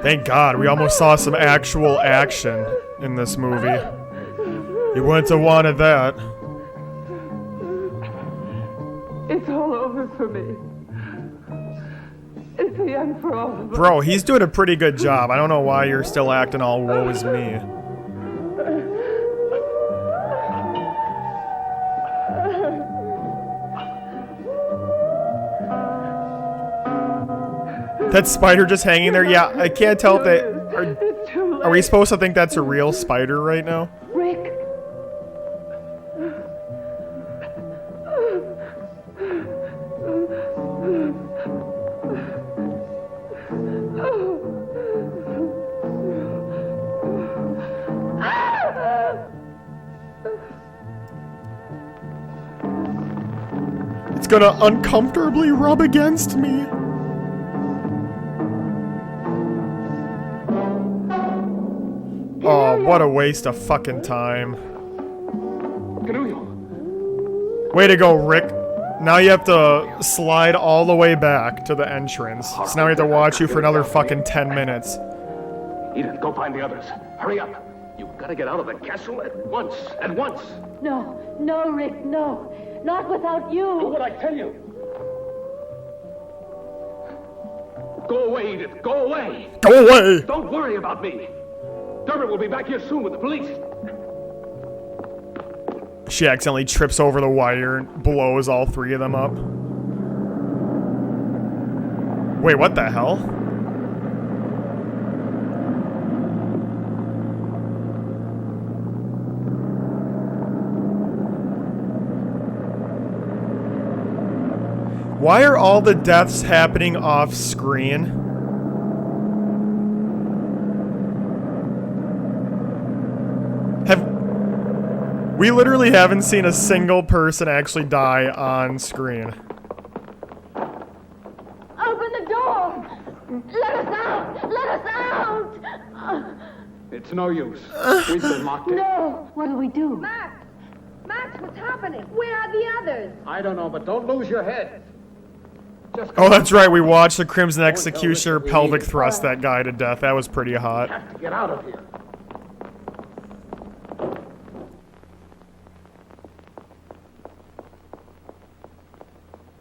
Thank God, we almost saw some actual action in this movie. You wouldn't have wanted that. It's all over for me. It's the end for all of us. Bro, he's doing a pretty good job. I don't know why you're still acting all woe is me. That spider just hanging there? Yeah, I can't tell if they... Are we supposed to think that's a real spider right now? Rick. It's gonna uncomfortably rub against me. Oh, what a waste of fucking time. Way to go, Rick. Now you have to slide all the way back to the entrance. So now we have to watch you for another fucking 10 minutes. Edith, go find the others. Hurry up. You've got to get out of the castle at once. At once. No, no, Rick, no. Not without you. Do what I tell you. Go away, Edith. Go away. Go away. Don't worry about me. Dermot will be back here soon with the police. She accidentally trips over the wire and blows all three of them up. Wait, what the hell? Why are all the deaths happening off screen? We literally haven't seen a single person actually die on screen. Open the door! Let us out! Let us out! It's no use. We've been locked in. No! What'll we do? Max! Max, what's happening? Where are the others? I don't know, but don't lose your head. Oh, that's right. We watched the Crimson Executioner pelvic thrust that guy to death. That was pretty hot. Have to get out of here.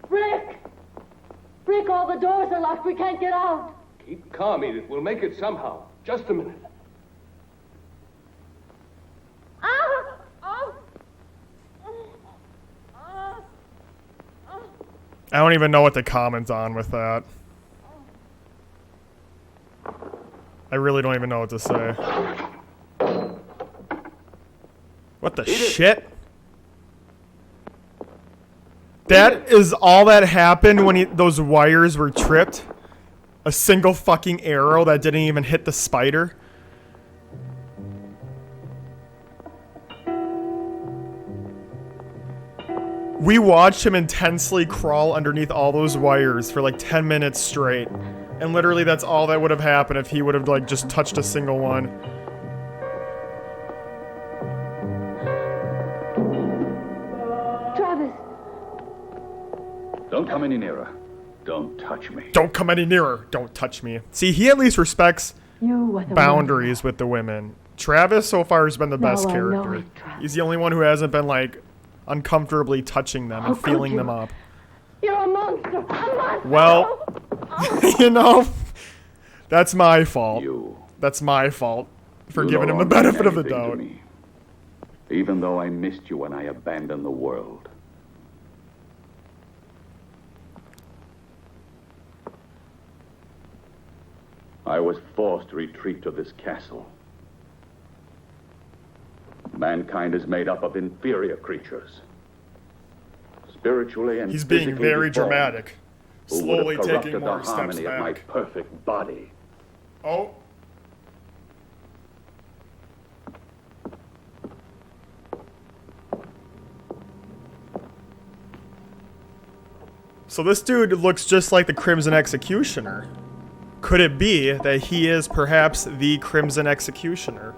Rick! Rick, all the doors are locked. We can't get out. Keep calm, Edith. We'll make it somehow. Just a minute. I don't even know what to comment on with that. I really don't even know what to say. What the shit? That is all that happened when those wires were tripped? A single fucking arrow that didn't even hit the spider? We watched him intensely crawl underneath all those wires for like 10 minutes straight. And literally that's all that would have happened if he would have like just touched a single one. Travis! Don't come any nearer. Don't touch me. Don't come any nearer. Don't touch me. See, he at least respects boundaries with the women. Travis so far has been the best character. He's the only one who hasn't been like uncomfortably touching them and feeling them up. You're a monster! A monster! Well, you know, that's my fault. That's my fault for giving him the benefit of the doubt. Even though I missed you when I abandoned the world. I was forced to retreat to this castle. Mankind is made up of inferior creatures. Spiritually and he's being very dramatic. Who Slowly would have taking corrupted more the steps harmony of my back. perfect body. Oh. So this dude looks just like the Crimson Executioner. Could it be that he is perhaps the Crimson Executioner?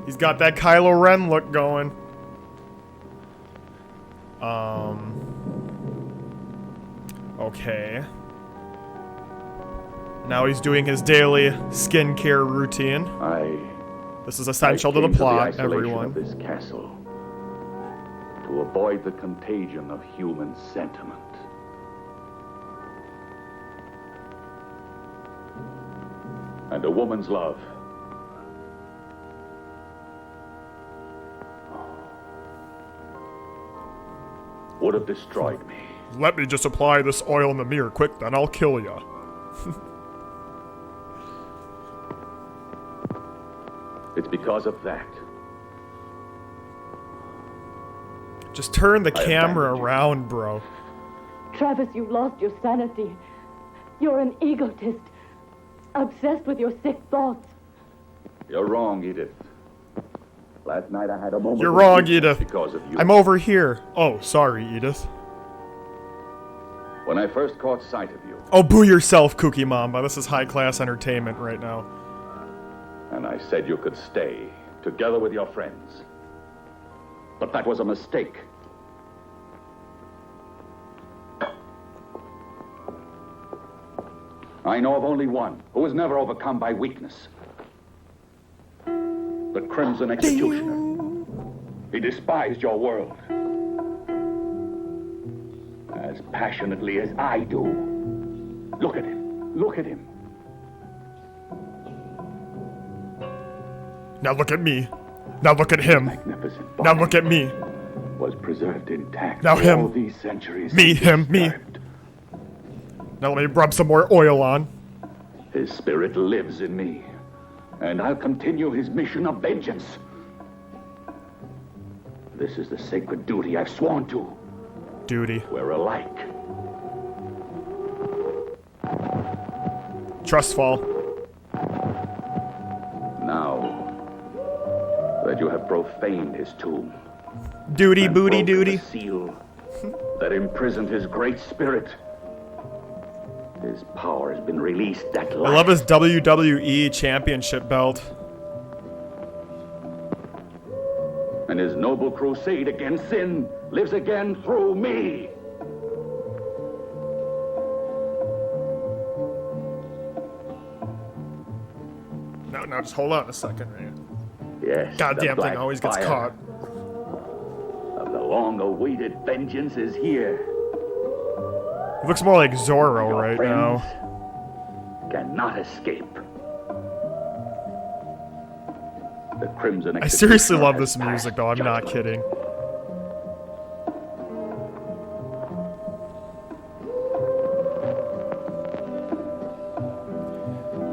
He's got that Kylo Ren look going. Okay. Now he's doing his daily skincare routine. This is essential to the plot, everyone. Of this castle to avoid the contagion of human sentiment. And a woman's love. Would have destroyed me. Let me just apply this oil in the mirror quick, then I'll kill ya. It's because of that. Just turn the camera around, bro. Travis, you've lost your sanity. You're an egotist. Obsessed with your sick thoughts. You're wrong, Edith. Last night I had a moment. You're of wrong, weakness Edith. Because of you. I'm over here. Oh, sorry, Edith. When I first caught sight of you, Oh, boo yourself, Cookie Mamba. This is high-class entertainment right now. and I said you could stay together with your friends. But that was a mistake. I know of only one who was never overcome by weakness. The Crimson Executioner. He despised your world. As passionately as I do. Look at him. Look at him. Now look at me. Now look at him. Now look at me. Was preserved intact Now for him. all these centuries. Me, him, me. Now let me rub some more oil on. His spirit lives in me, and I'll continue his mission of vengeance. This is the sacred duty I've sworn to. Duty. We're alike. Trust fall. Now that you have profaned his tomb, Duty, and booty, broke duty. the seal that imprisoned his great spirit. His power has been released at last. I love his WWE championship belt. And his noble crusade against sin lives again through me. Now just hold on a second, man. Yes, Goddamn the thing black always gets fire caught. of the long-awaited vengeance is here. He looks more like Zorro right friends now. Cannot escape. The Crimson I seriously Executioner love has this music though, I'm not kidding.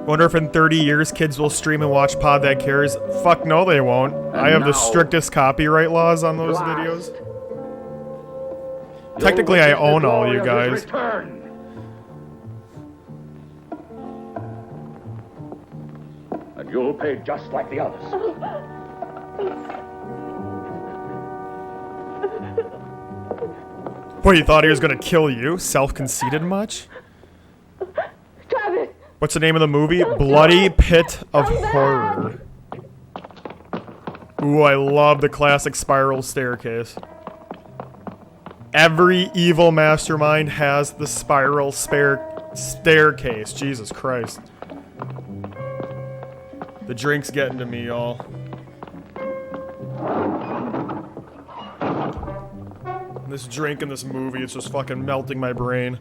Wonder if in 30 years kids will stream and watch Pod That Cares. Fuck no they won't. I have the now, strictest copyright laws on those blast. videos. Technically I own all you guys. And you'll pay just like the others. What, you thought he was gonna kill you? Self-conceited much? Travis! What's the name of the movie? Bloody Pit of Horror. Ooh, I love the classic spiral staircase. Every evil mastermind has the spiral staircase. Jesus Christ. The drink's getting to me, y'all. This drink in this movie, it's just fucking melting my brain.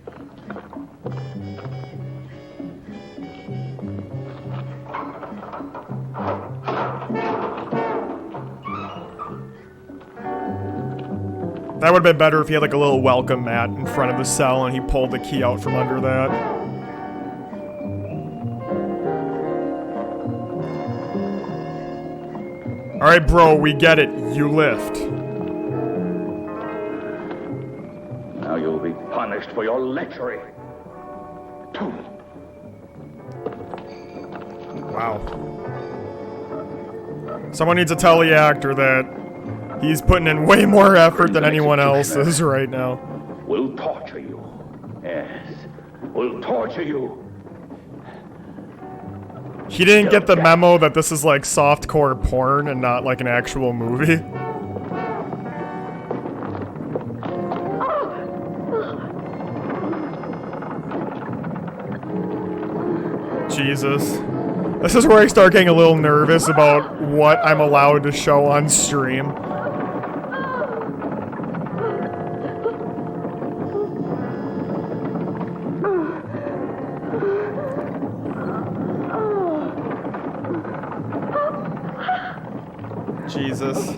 That would have been better if he had like a little welcome mat in front of the cell and he pulled the key out from under that. Alright, bro, we get it. You lift. Now you'll be punished for your lechery. Wow. Someone needs to tell the actor that he's putting in way more effort than anyone else is right now. We'll torture you. Yes, we'll torture you. He didn't get the memo that this is like softcore porn and not like an actual movie. Jesus. This is where I start getting a little nervous about what I'm allowed to show on stream. Jesus.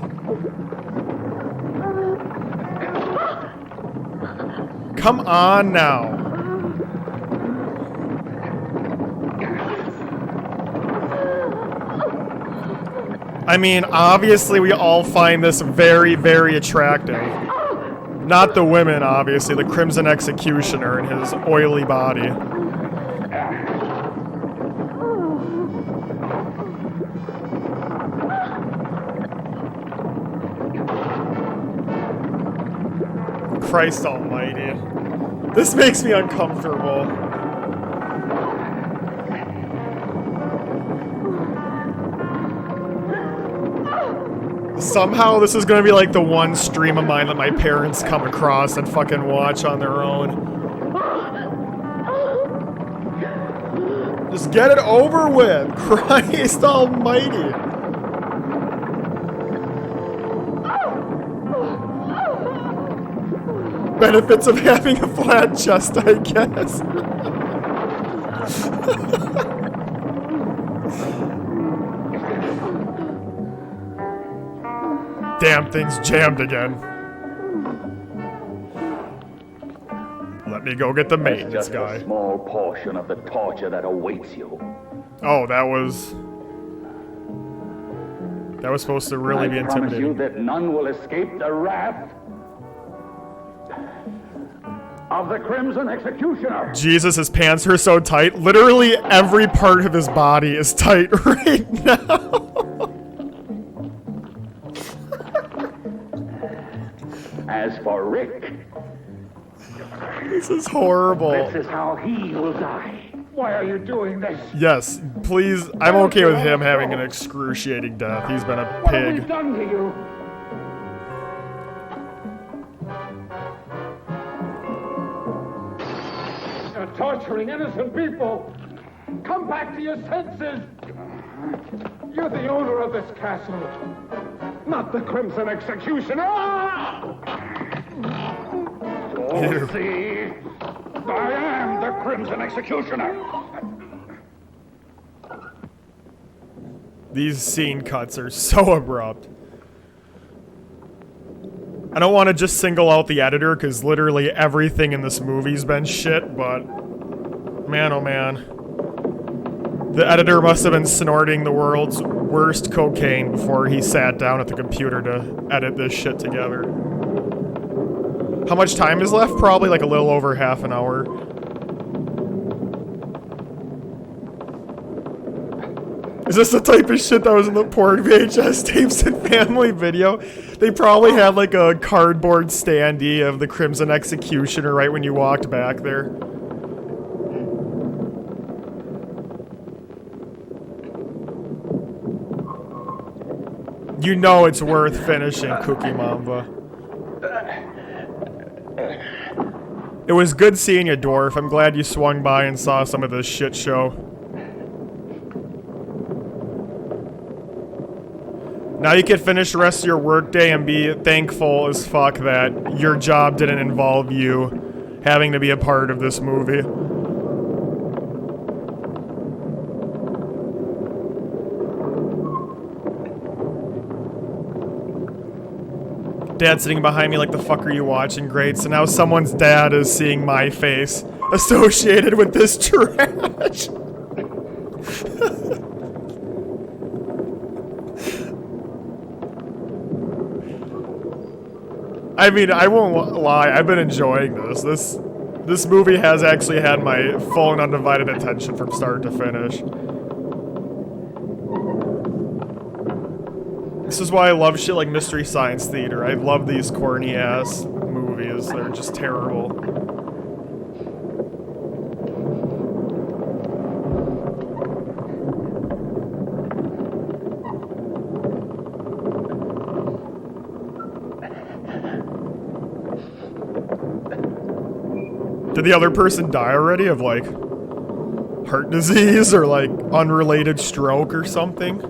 Come on now. I mean, obviously we all find this very, very attractive. Not the women, obviously, the Crimson Executioner and his oily body. Christ almighty. This makes me uncomfortable. Somehow this is gonna be like the one stream of mine that my parents come across and fucking watch on their own. Just get it over with! Christ almighty! Benefits of having a flat chest, I guess. Damn thing's jammed again. Let me go get the maintenance That's just guy. a small portion of the torture that awaits you. Oh, that was supposed to really be I promise you intimidating. that none will escape the wrath of the Crimson Executioner. Jesus, his pants are so tight. Literally every part of his body is tight right now. As for Rick, This is horrible. this is how he will die. Why are you doing this? Yes, please. I'm okay with him having an excruciating death. He's been a What have we pig. done to you? You're torturing innocent people. Come back to your senses. You're the owner of this castle, not the Crimson Executioner. Oh, see, I am the Crimson Executioner. These scene cuts are so abrupt. I don't want to just single out the editor, because literally everything in this movie's been shit, but man, oh man. The editor must have been snorting the world's worst cocaine before he sat down at the computer to edit this shit together. How much time is left? Probably like a little over half an hour. Is this the type of shit that was in the porn VHS tapes and family video? They probably had like a cardboard standee of the Crimson Executioner right when you walked back there. You know it's worth finishing Cookie Mamba. It was good seeing you, Dwarf. I'm glad you swung by and saw some of this shit show. Now you can finish the rest of your workday and be thankful as fuck that your job didn't involve you having to be a part of this movie. Dad sitting behind me like, the fuck are you watching? Great, so now someone's dad is seeing my face associated with this trash. I mean, I won't lie, I've been enjoying this. This movie has actually had my full and undivided attention from start to finish. This is why I love shit like Mystery Science Theater. I love these corny-ass movies. They're just terrible. Did the other person die already of, like, heart disease or, like, unrelated stroke or something?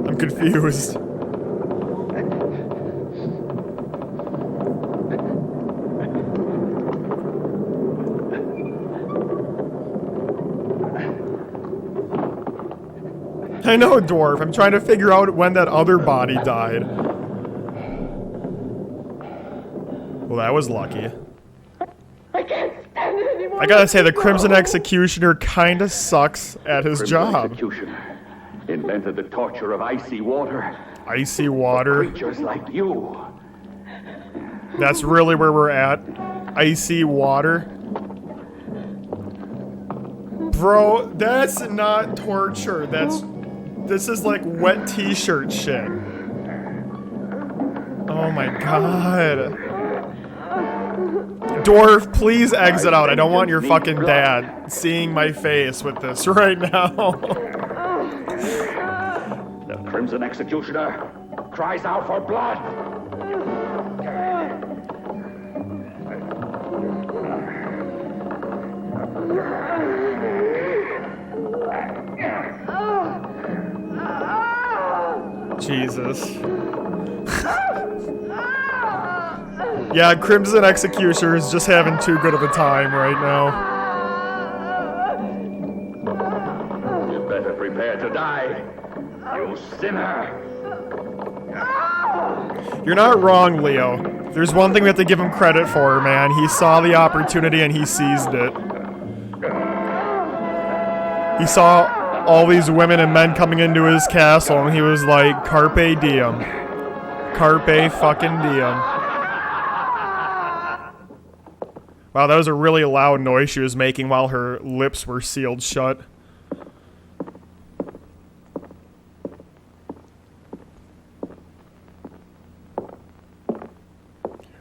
I'm confused. I know, Dwarf. I'm trying to figure out when that other body died. Well, that was lucky. I can't stand it anymore. I gotta say, the Crimson Executioner kinda sucks at his job. Executioner invented the torture of icy water. Icy water. Creatures like you. That's really where we're at. Icy water. Bro, that's not torture. This is like wet t-shirt shit. Oh my god. Dwarf, please exit out. I don't want your fucking dad seeing my face with this right now. The Crimson Executioner cries out for blood. Jesus. Yeah, Crimson Executioner is just having too good of a time right now. You better prepare to die, you sinner. You're not wrong, Leo. There's one thing we have to give him credit for, man. He saw the opportunity and he seized it. He saw all these women and men coming into his castle and he was like, Carpe diem. Carpe fucking diem. Wow, that was a really loud noise she was making while her lips were sealed shut.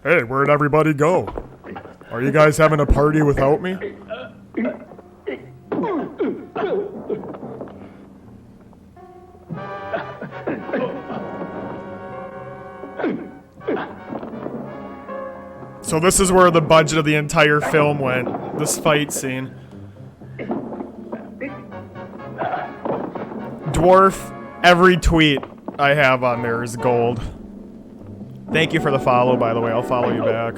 Hey, where'd everybody go? Are you guys having a party without me? So this is where the budget of the entire film went. This fight scene. Dwarf, every tweet I have on there is gold. Thank you for the follow, by the way. I'll follow you back.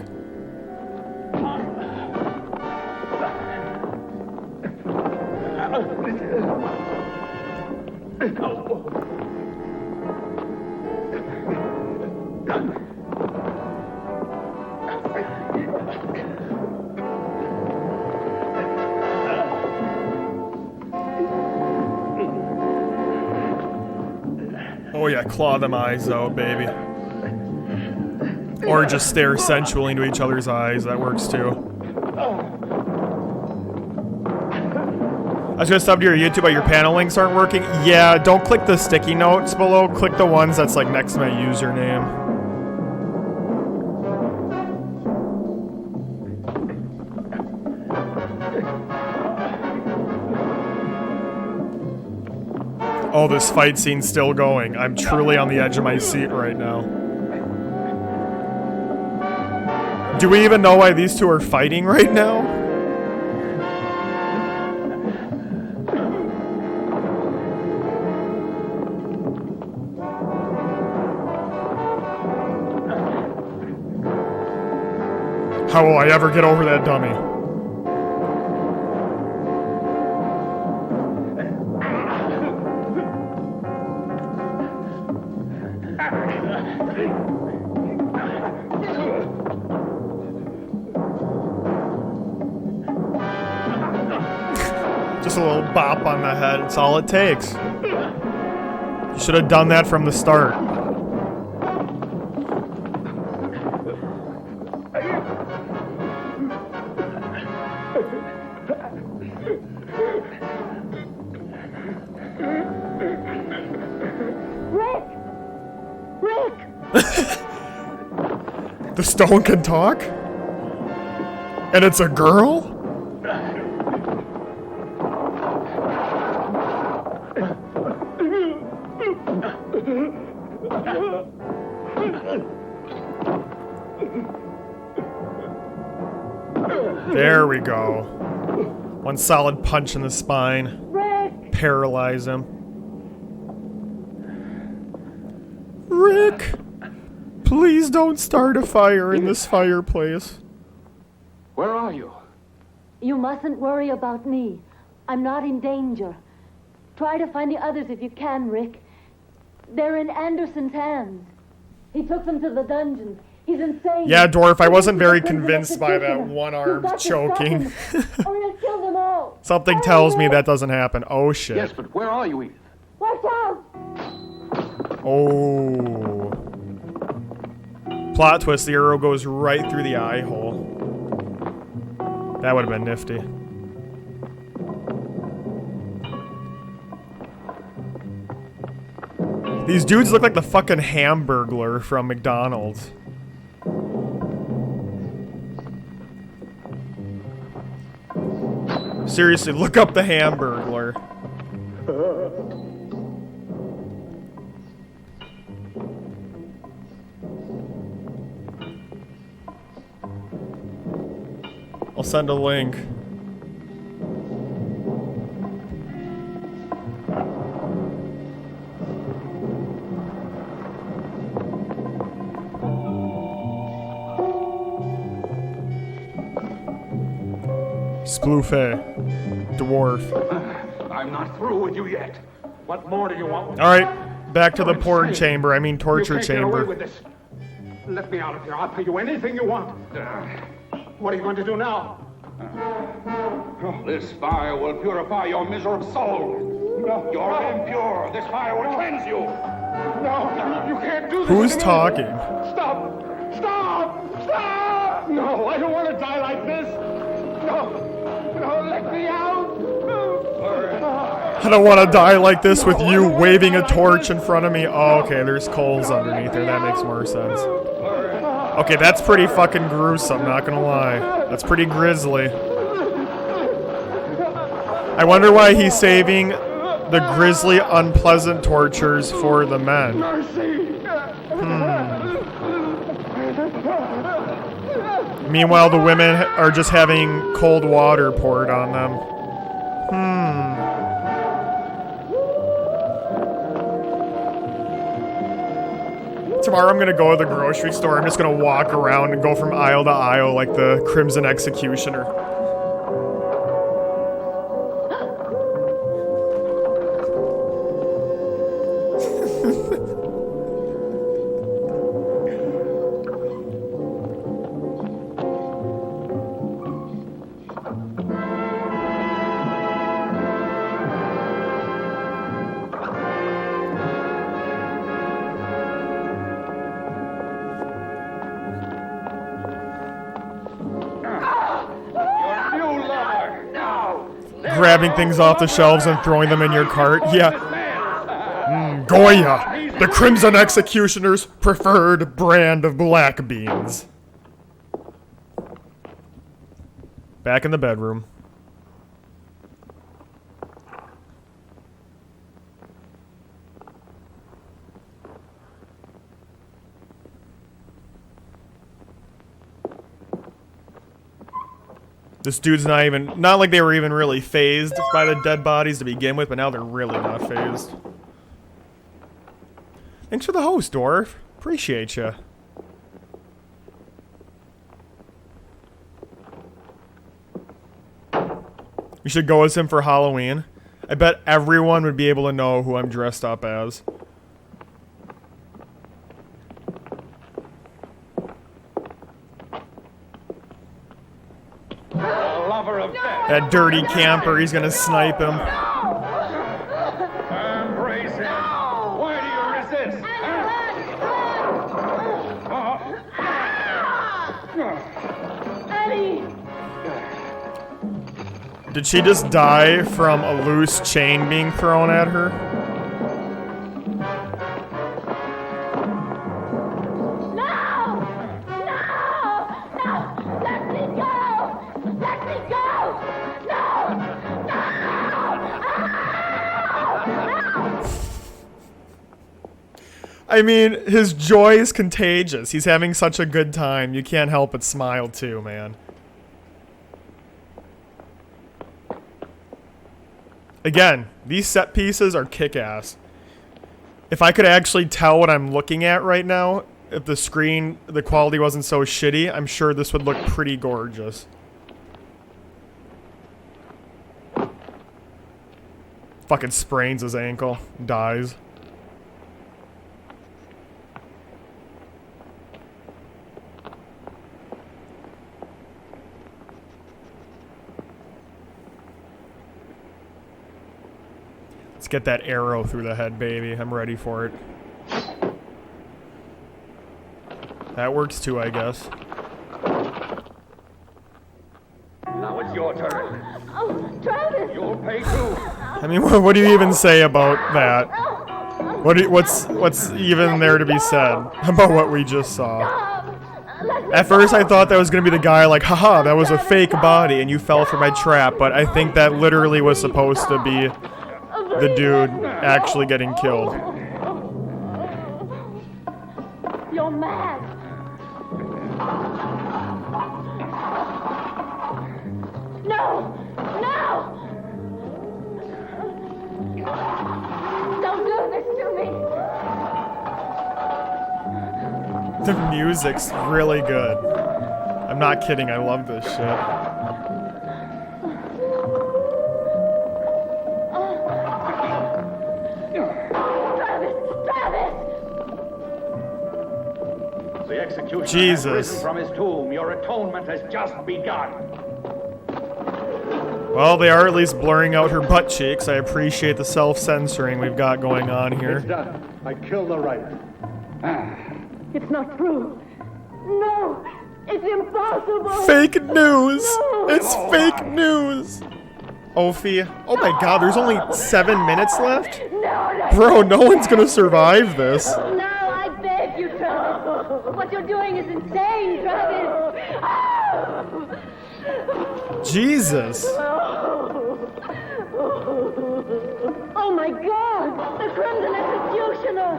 Oh yeah, claw them eyes out, baby. Or just stare sensually into each other's eyes. That works too. I was gonna sub to your YouTube, but your panel links aren't working. Yeah, don't click the sticky notes below. Click the ones that's like next to my username. Oh, this fight scene's still going. I'm truly on the edge of my seat right now. Do we even know why these two are fighting right now? How will I ever get over that dummy? Just a little bop on the head, it's all it takes. You should have done that from the start. The stone can talk? And it's a girl? There we go. One solid punch in the spine. Rick! Paralyze him. Rick! Please don't start a fire in this fireplace. Where are you? You mustn't worry about me. I'm not in danger. Try to find the others if you can, Rick. They're in Anderson's hands. He took them to the dungeons. He's insane. Yeah, Dwarf, I wasn't very convinced by that one-armed choking. Or he'll kill them all. Something tells me that doesn't happen. Oh, shit. Yes, but where are you, Edith? Watch out! Oh. Plot twist, the arrow goes right through the eye hole. That would have been nifty. These dudes look like the fucking Hamburglar from McDonald's. Seriously, look up the Hamburglar. I'll send a link. Sploofé. Dwarf. I'm not through with you yet. What more do you want? Alright, back to the porn chamber. I mean torture You can't get away chamber. with this. Let me out of here. I'll pay you anything you want. What are you going to do now? This fire will purify your miserable soul. No. You're impure. This fire will cleanse you. No, you can't do this. Who's to me. talking? Stop! Stop! Stop! No, I don't want to die like this. No, let me out. I don't want to die like this with you waving a torch in front of me. Oh, okay, there's coals underneath there. That makes more sense. Okay, that's pretty fucking gruesome, not gonna lie. That's pretty grisly. I wonder why he's saving the grisly, unpleasant tortures for the men. Meanwhile, the women are just having cold water poured on them. Tomorrow I'm gonna go to the grocery store. I'm just gonna walk around and go from aisle to aisle like the Crimson Executioner. Grabbing things off the shelves and throwing them in your cart. Yeah. Goya, the Crimson Executioner's preferred brand of black beans. Back in the bedroom. This dude's not like they were even really phased by the dead bodies to begin with, but now they're really not phased. Thanks for the host, Dwarf. Appreciate ya. We should go as him for Halloween. I bet everyone would be able to know who I'm dressed up as. That dirty camper, he's gonna snipe him. Embrace him. Why do you resist? Did she just die from a loose chain being thrown at her? I mean, his joy is contagious. He's having such a good time. You can't help but smile too, man. Again, these set pieces are kick-ass. If I could actually tell what I'm looking at right now, if the screen, the quality wasn't so shitty, I'm sure this would look pretty gorgeous. Fucking sprains his ankle. Dies. Let's get that arrow through the head, baby. I'm ready for it. That works too, I guess. Now it's your turn. Oh, Travis! You'll pay too. I mean, what do you even say about that? What's even there to be said about what we just saw? At first I thought that was gonna be the guy like, haha, that was a fake body and you fell for my trap, but I think that literally was supposed to be the dude actually getting killed. You're mad. No! No! Don't do this to me! The music's really good. I'm not kidding, I love this shit. The executioner Jesus. has risen from his tomb. Your atonement has just begun. Well, they are at least blurring out her butt cheeks. I appreciate the self-censoring we've got going on here. It's done. I killed the writer. It's not true. No! It's impossible! Fake news! No. It's fake news! Ophi. Oh my god, there's only 7 minutes left? No, Bro, no one's gonna survive this. No, I beg you, What you're doing is insane, Travis. Jesus. Oh my God! The Crimson Executioner!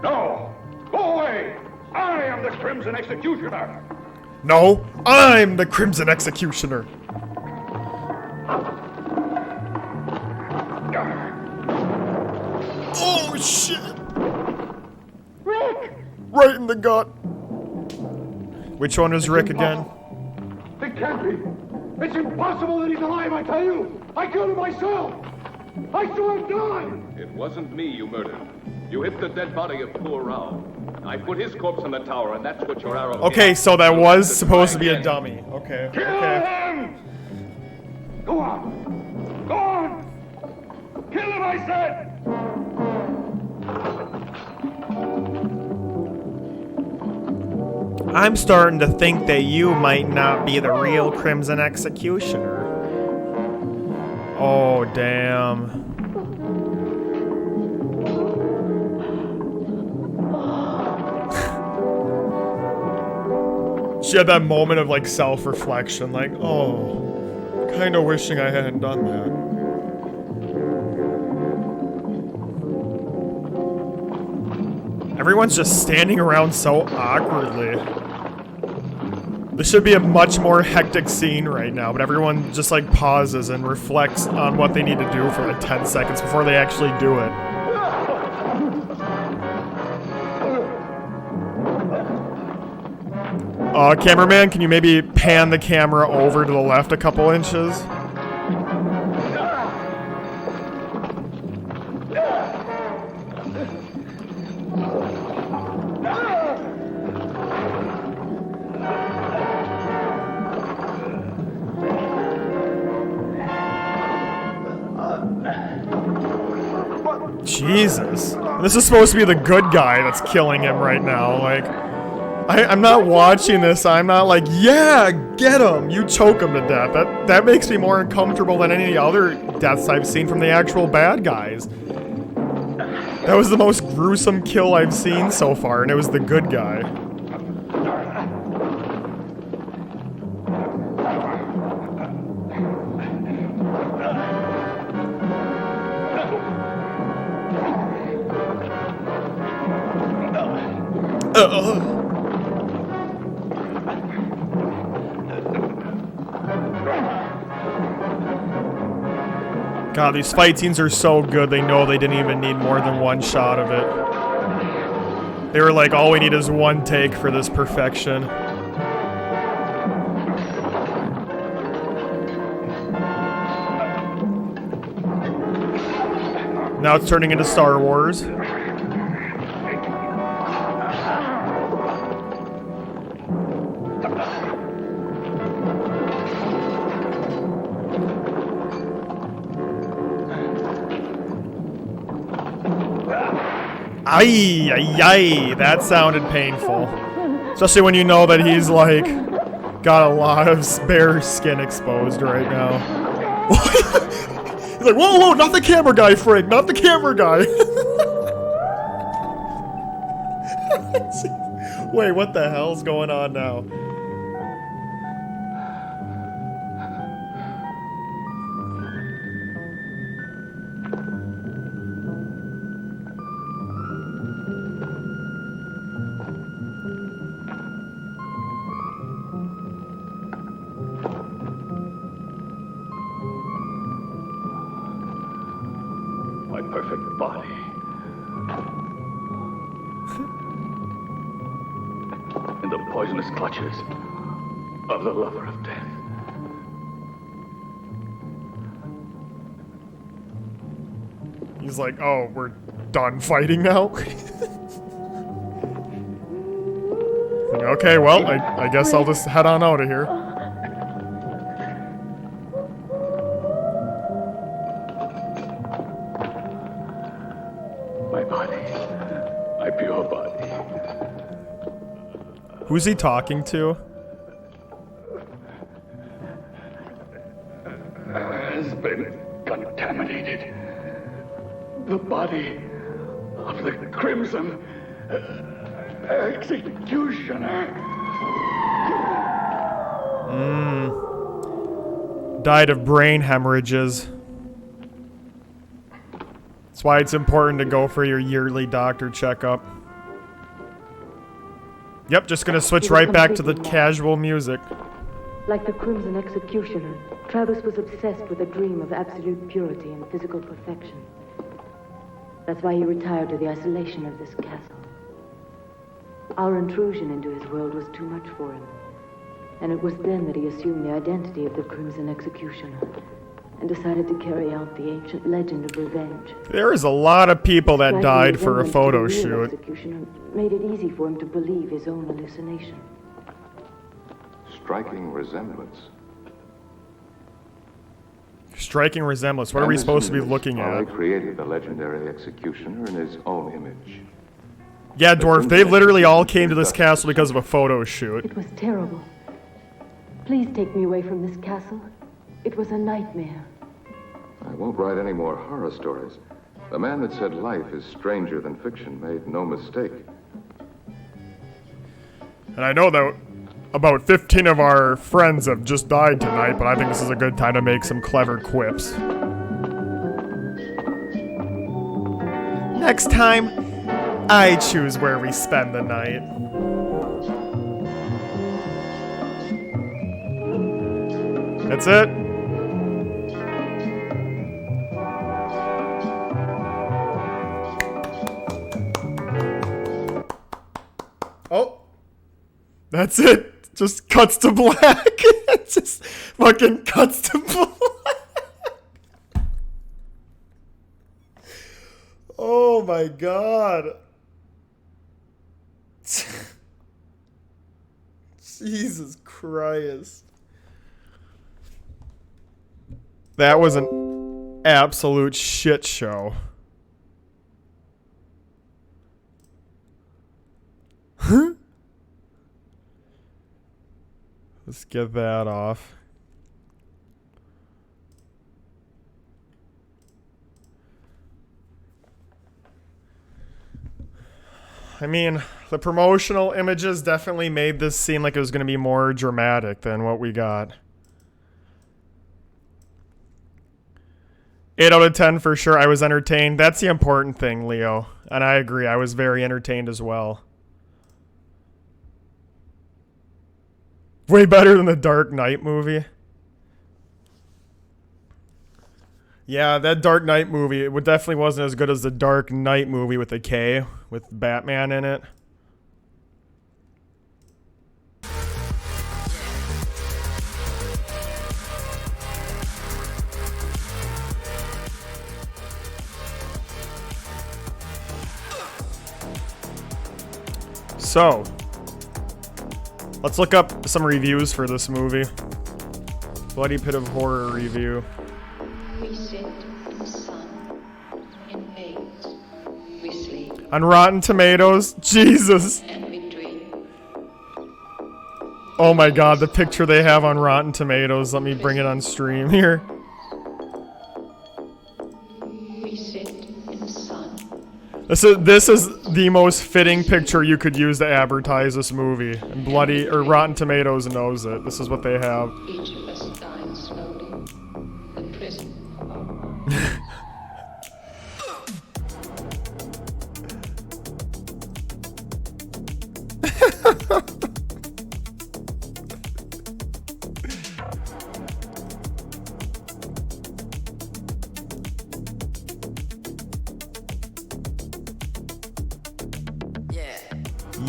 No! Go away! I am the Crimson Executioner! No, I'm the Crimson Executioner. Oh shit! Rick! Right in the gut. Which one is Rick again? It can't be! It's impossible that he's alive, I tell you! I killed him myself! I saw him die! It wasn't me you murdered. You hit the dead body of poor Rao. I put his corpse on the tower, and that's what your arrow... Okay, so that was supposed to be a dummy. Okay, Kill okay. him! Go on! Go on! Kill him, I said! I'm starting to think that you might not be the real Crimson Executioner. Oh, damn. She had that moment of like self-reflection, like, oh, kind of wishing I hadn't done that. Everyone's just standing around so awkwardly. This should be a much more hectic scene right now, but everyone just like pauses and reflects on what they need to do for like 10 seconds before they actually do it. Cameraman, can you maybe pan the camera over to the left a couple inches? Jesus. This is supposed to be the good guy that's killing him right now, like... I'm not watching this, I'm not like, yeah, get him! You choke him to death. That makes me more uncomfortable than any other deaths I've seen from the actual bad guys. That was the most gruesome kill I've seen so far, and it was the good guy. God, these fight scenes are so good, they know they didn't even need more than one shot of it. They were like, all we need is one take for this perfection. Now it's turning into Star Wars. Ay, ay, ay, that sounded painful. Especially when you know that he's like, got a lot of bare skin exposed right now. He's like, whoa, whoa, not the camera guy, Frank, not the camera guy. Wait, what the hell's going on now? Perfect body. In the poisonous clutches of the lover of death. He's like, oh, we're done fighting now? Okay, well, I guess I'll just head on out of here. Who's he talking to? Has been contaminated. The body of the Crimson Executioner. Died of brain hemorrhages. That's why it's important to go for your yearly doctor checkup. Yep, just gonna switch right back to the casual music. Like the Crimson Executioner, Travis was obsessed with a dream of absolute purity and physical perfection. That's why he retired to the isolation of this castle. Our intrusion into his world was too much for him. And it was then that he assumed the identity of the Crimson Executioner and decided to carry out the ancient legend of revenge. There is a lot of people that Striking died for a resemblance photo to the real shoot. Executioner made it easy for him to believe his own hallucination. Striking resemblance. Striking resemblance. What are we supposed to be looking at? He created the legendary executioner in his own image. Yeah, Dwarf, they literally all came to this castle because of a photo shoot. It was terrible. Please take me away from this castle. It was a nightmare. I won't write any more horror stories. The man that said life is stranger than fiction made no mistake. And I know that about 15 of our friends have just died tonight, but I think this is a good time to make some clever quips. Next time, I choose where we spend the night. That's it. Oh. That's it. Just cuts to black. It just fucking cuts to black. Oh my god. Jesus Christ. That was an absolute shit show. Huh? Let's get that off. I mean, the promotional images definitely made this seem like it was going to be more dramatic than what we got. 8 out of 10 for sure. I was entertained. That's the important thing, Leo. And I agree. I was very entertained as well. Way better than the Dark Knight movie. Yeah, that Dark Knight movie, it definitely wasn't as good as the Dark Knight movie with a K, with Batman in it. So, let's look up some reviews for this movie. Bloody Pit of Horror review. We sit in the sun, in maze, we sleep, On Rotten Tomatoes, Jesus. and we dream. Oh my god, the picture they have on Rotten Tomatoes. Let me bring it on stream here. We sit in the sun. This is the most fitting picture you could use to advertise this movie. And Rotten Tomatoes knows it. This is what they have. Each of us dying slowly. The prison.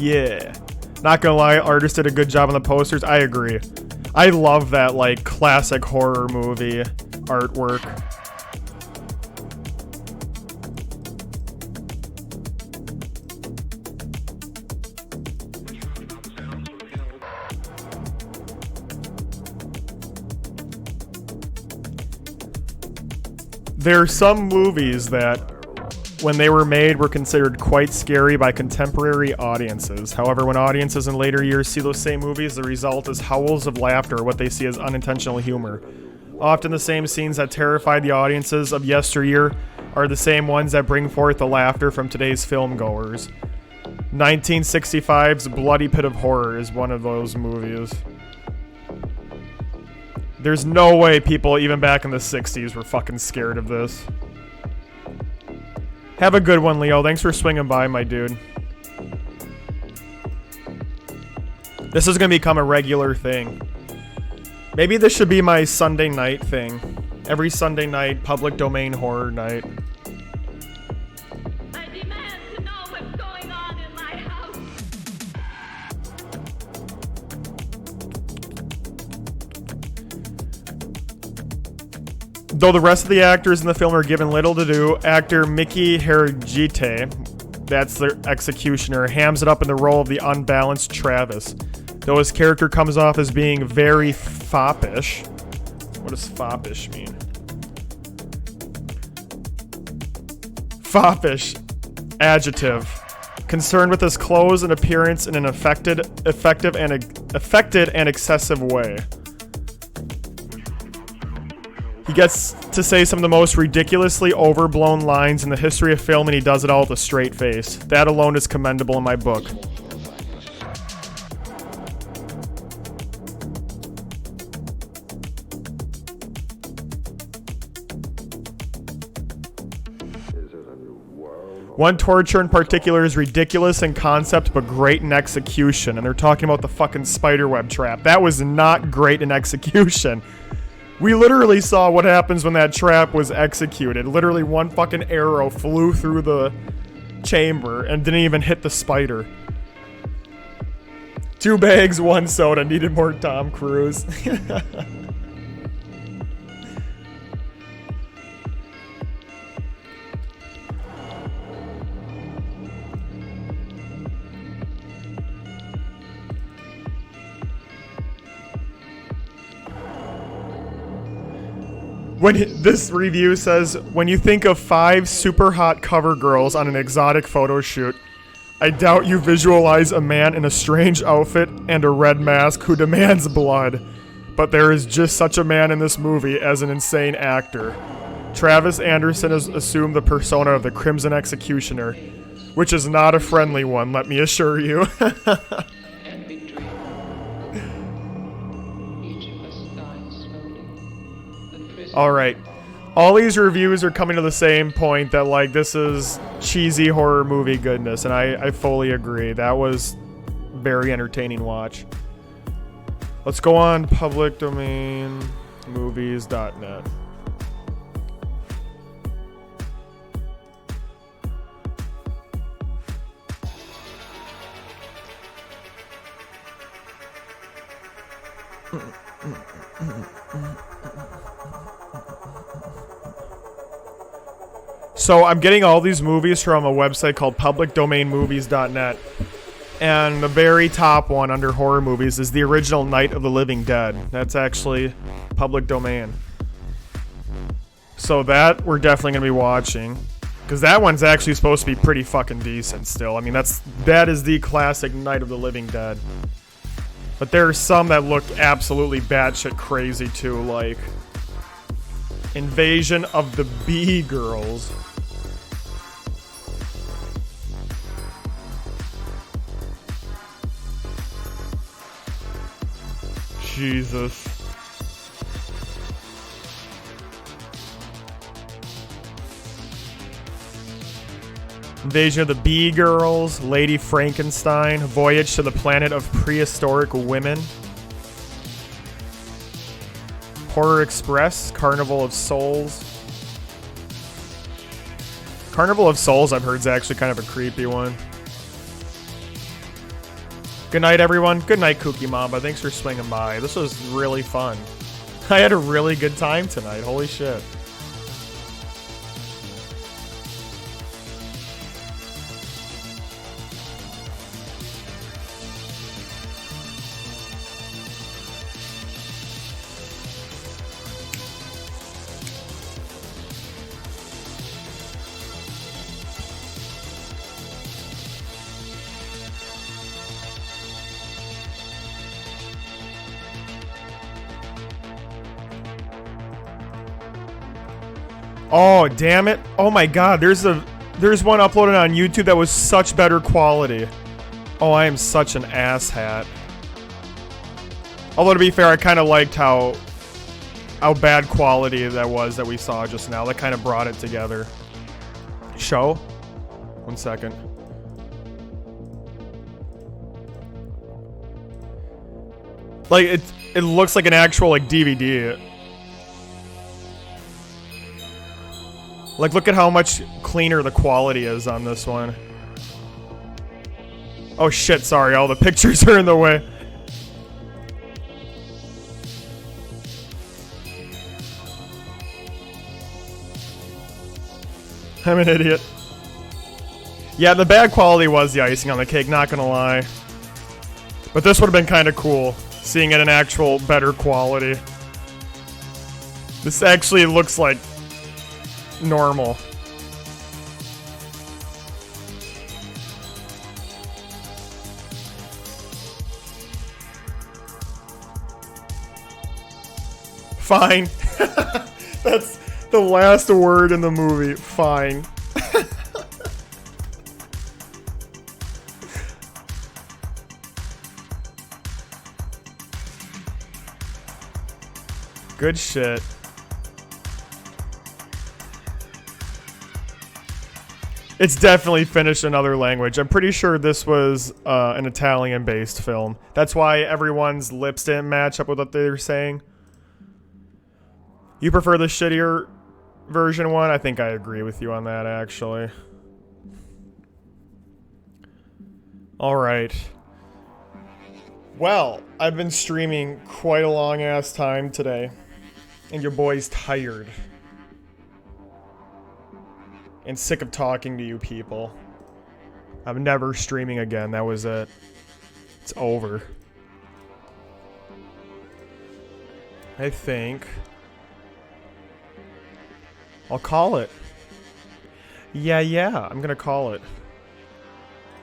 Yeah. Not gonna lie, artists did a good job on the posters. I agree. I love that, like, classic horror movie artwork. There are some movies that, when they were made, were considered quite scary by contemporary audiences. However, when audiences in later years see those same movies, the result is howls of laughter or what they see as unintentional humor. Often the same scenes that terrified the audiences of yesteryear are the same ones that bring forth the laughter from today's filmgoers. 1965's Bloody Pit of Horror is one of those movies. There's no way people even back in the 60s were fucking scared of this. Have a good one, Leo. Thanks for swinging by, my dude. This is gonna become a regular thing. Maybe this should be my Sunday night thing. Every Sunday night, public domain horror night. I demand to know what's going on in my house. Though the rest of the actors in the film are given little to do, actor Mickey Hergite, that's the executioner, hams it up in the role of the unbalanced Travis. Though his character comes off as being very foppish. What does foppish mean? Foppish. Adjective. Concerned with his clothes and appearance in an affected and excessive way. He gets to say some of the most ridiculously overblown lines in the history of film, and he does it all with a straight face. That alone is commendable in my book. One torture in particular is ridiculous in concept but great in execution, and they're talking about the fucking spiderweb trap. That was not great in execution. We literally saw what happens when that trap was executed. Literally one fucking arrow flew through the chamber and didn't even hit the spider. 2 bags, 1 soda. Needed more Tom Cruise. This review says, when you think of 5 super hot cover girls on an exotic photo shoot, I doubt you visualize a man in a strange outfit and a red mask who demands blood. But there is just such a man in this movie as an insane actor. Travis Anderson has assumed the persona of the Crimson Executioner, which is not a friendly one, let me assure you. Alright. All these reviews are coming to the same point that, like, this is cheesy horror movie goodness, and I fully agree. That was very entertaining watch. Let's go on publicdomainmovies.net. So I'm getting all these movies from a website called publicdomainmovies.net, and the very top one under horror movies is the original Night of the Living Dead. That's actually public domain. So that we're definitely going to be watching, because that one's actually supposed to be pretty fucking decent still. I mean, that is the classic Night of the Living Dead. But there are some that look absolutely batshit crazy too, like Invasion of the Bee Girls. Jesus. Invasion of the Bee Girls, Lady Frankenstein, Voyage to the Planet of Prehistoric Women, Horror Express, Carnival of Souls. Carnival of Souls, I've heard, is actually kind of a creepy one. Good night, everyone. Good night, Kooky Mamba. Thanks for swinging by. This was really fun. I had a really good time tonight. Holy shit. Oh, damn it. Oh my god, there's one uploaded on YouTube that was such better quality. Oh, I am such an asshat. Although to be fair, I kind of liked how bad quality that was that we saw just now. That kind of brought it together. Show? 1 second. Like, it looks like an actual, like, DVD. Like, look at how much cleaner the quality is on this one. Oh shit, sorry, all the pictures are in the way. I'm an idiot. Yeah, the bad quality was the icing on the cake, not gonna lie. But this would have been kind of cool, seeing it in actual better quality. This actually looks like normal. Fine. That's the last word in the movie. Fine. Good shit. It's definitely finished in another language. I'm pretty sure this was an Italian-based film. That's why everyone's lips didn't match up with what they were saying. You prefer the shittier version one? I think I agree with you on that, actually. Alright. Well, I've been streaming quite a long-ass time today. And your boy's tired. And sick of talking to you people. I'm never streaming again. That was it. It's over. I think I'll call it. Yeah, I'm gonna call it.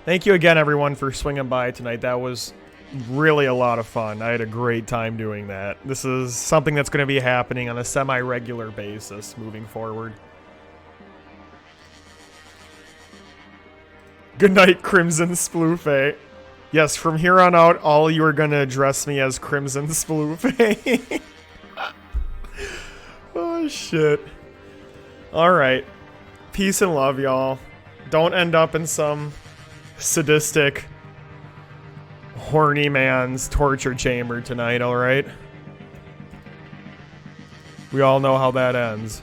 Thank you again, everyone, for swinging by tonight. That was really a lot of fun. I had a great time doing that. This is something that's going to be happening on a semi-regular basis moving forward. Good night, Crimson Sploofé. Yes, from here on out, all you are going to address me as Crimson Sploofé. Oh, shit. Alright. Peace and love, y'all. Don't end up in some sadistic, horny man's torture chamber tonight, alright? We all know how that ends.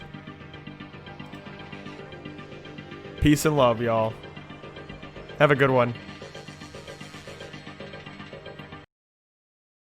Peace and love, y'all. Have a good one.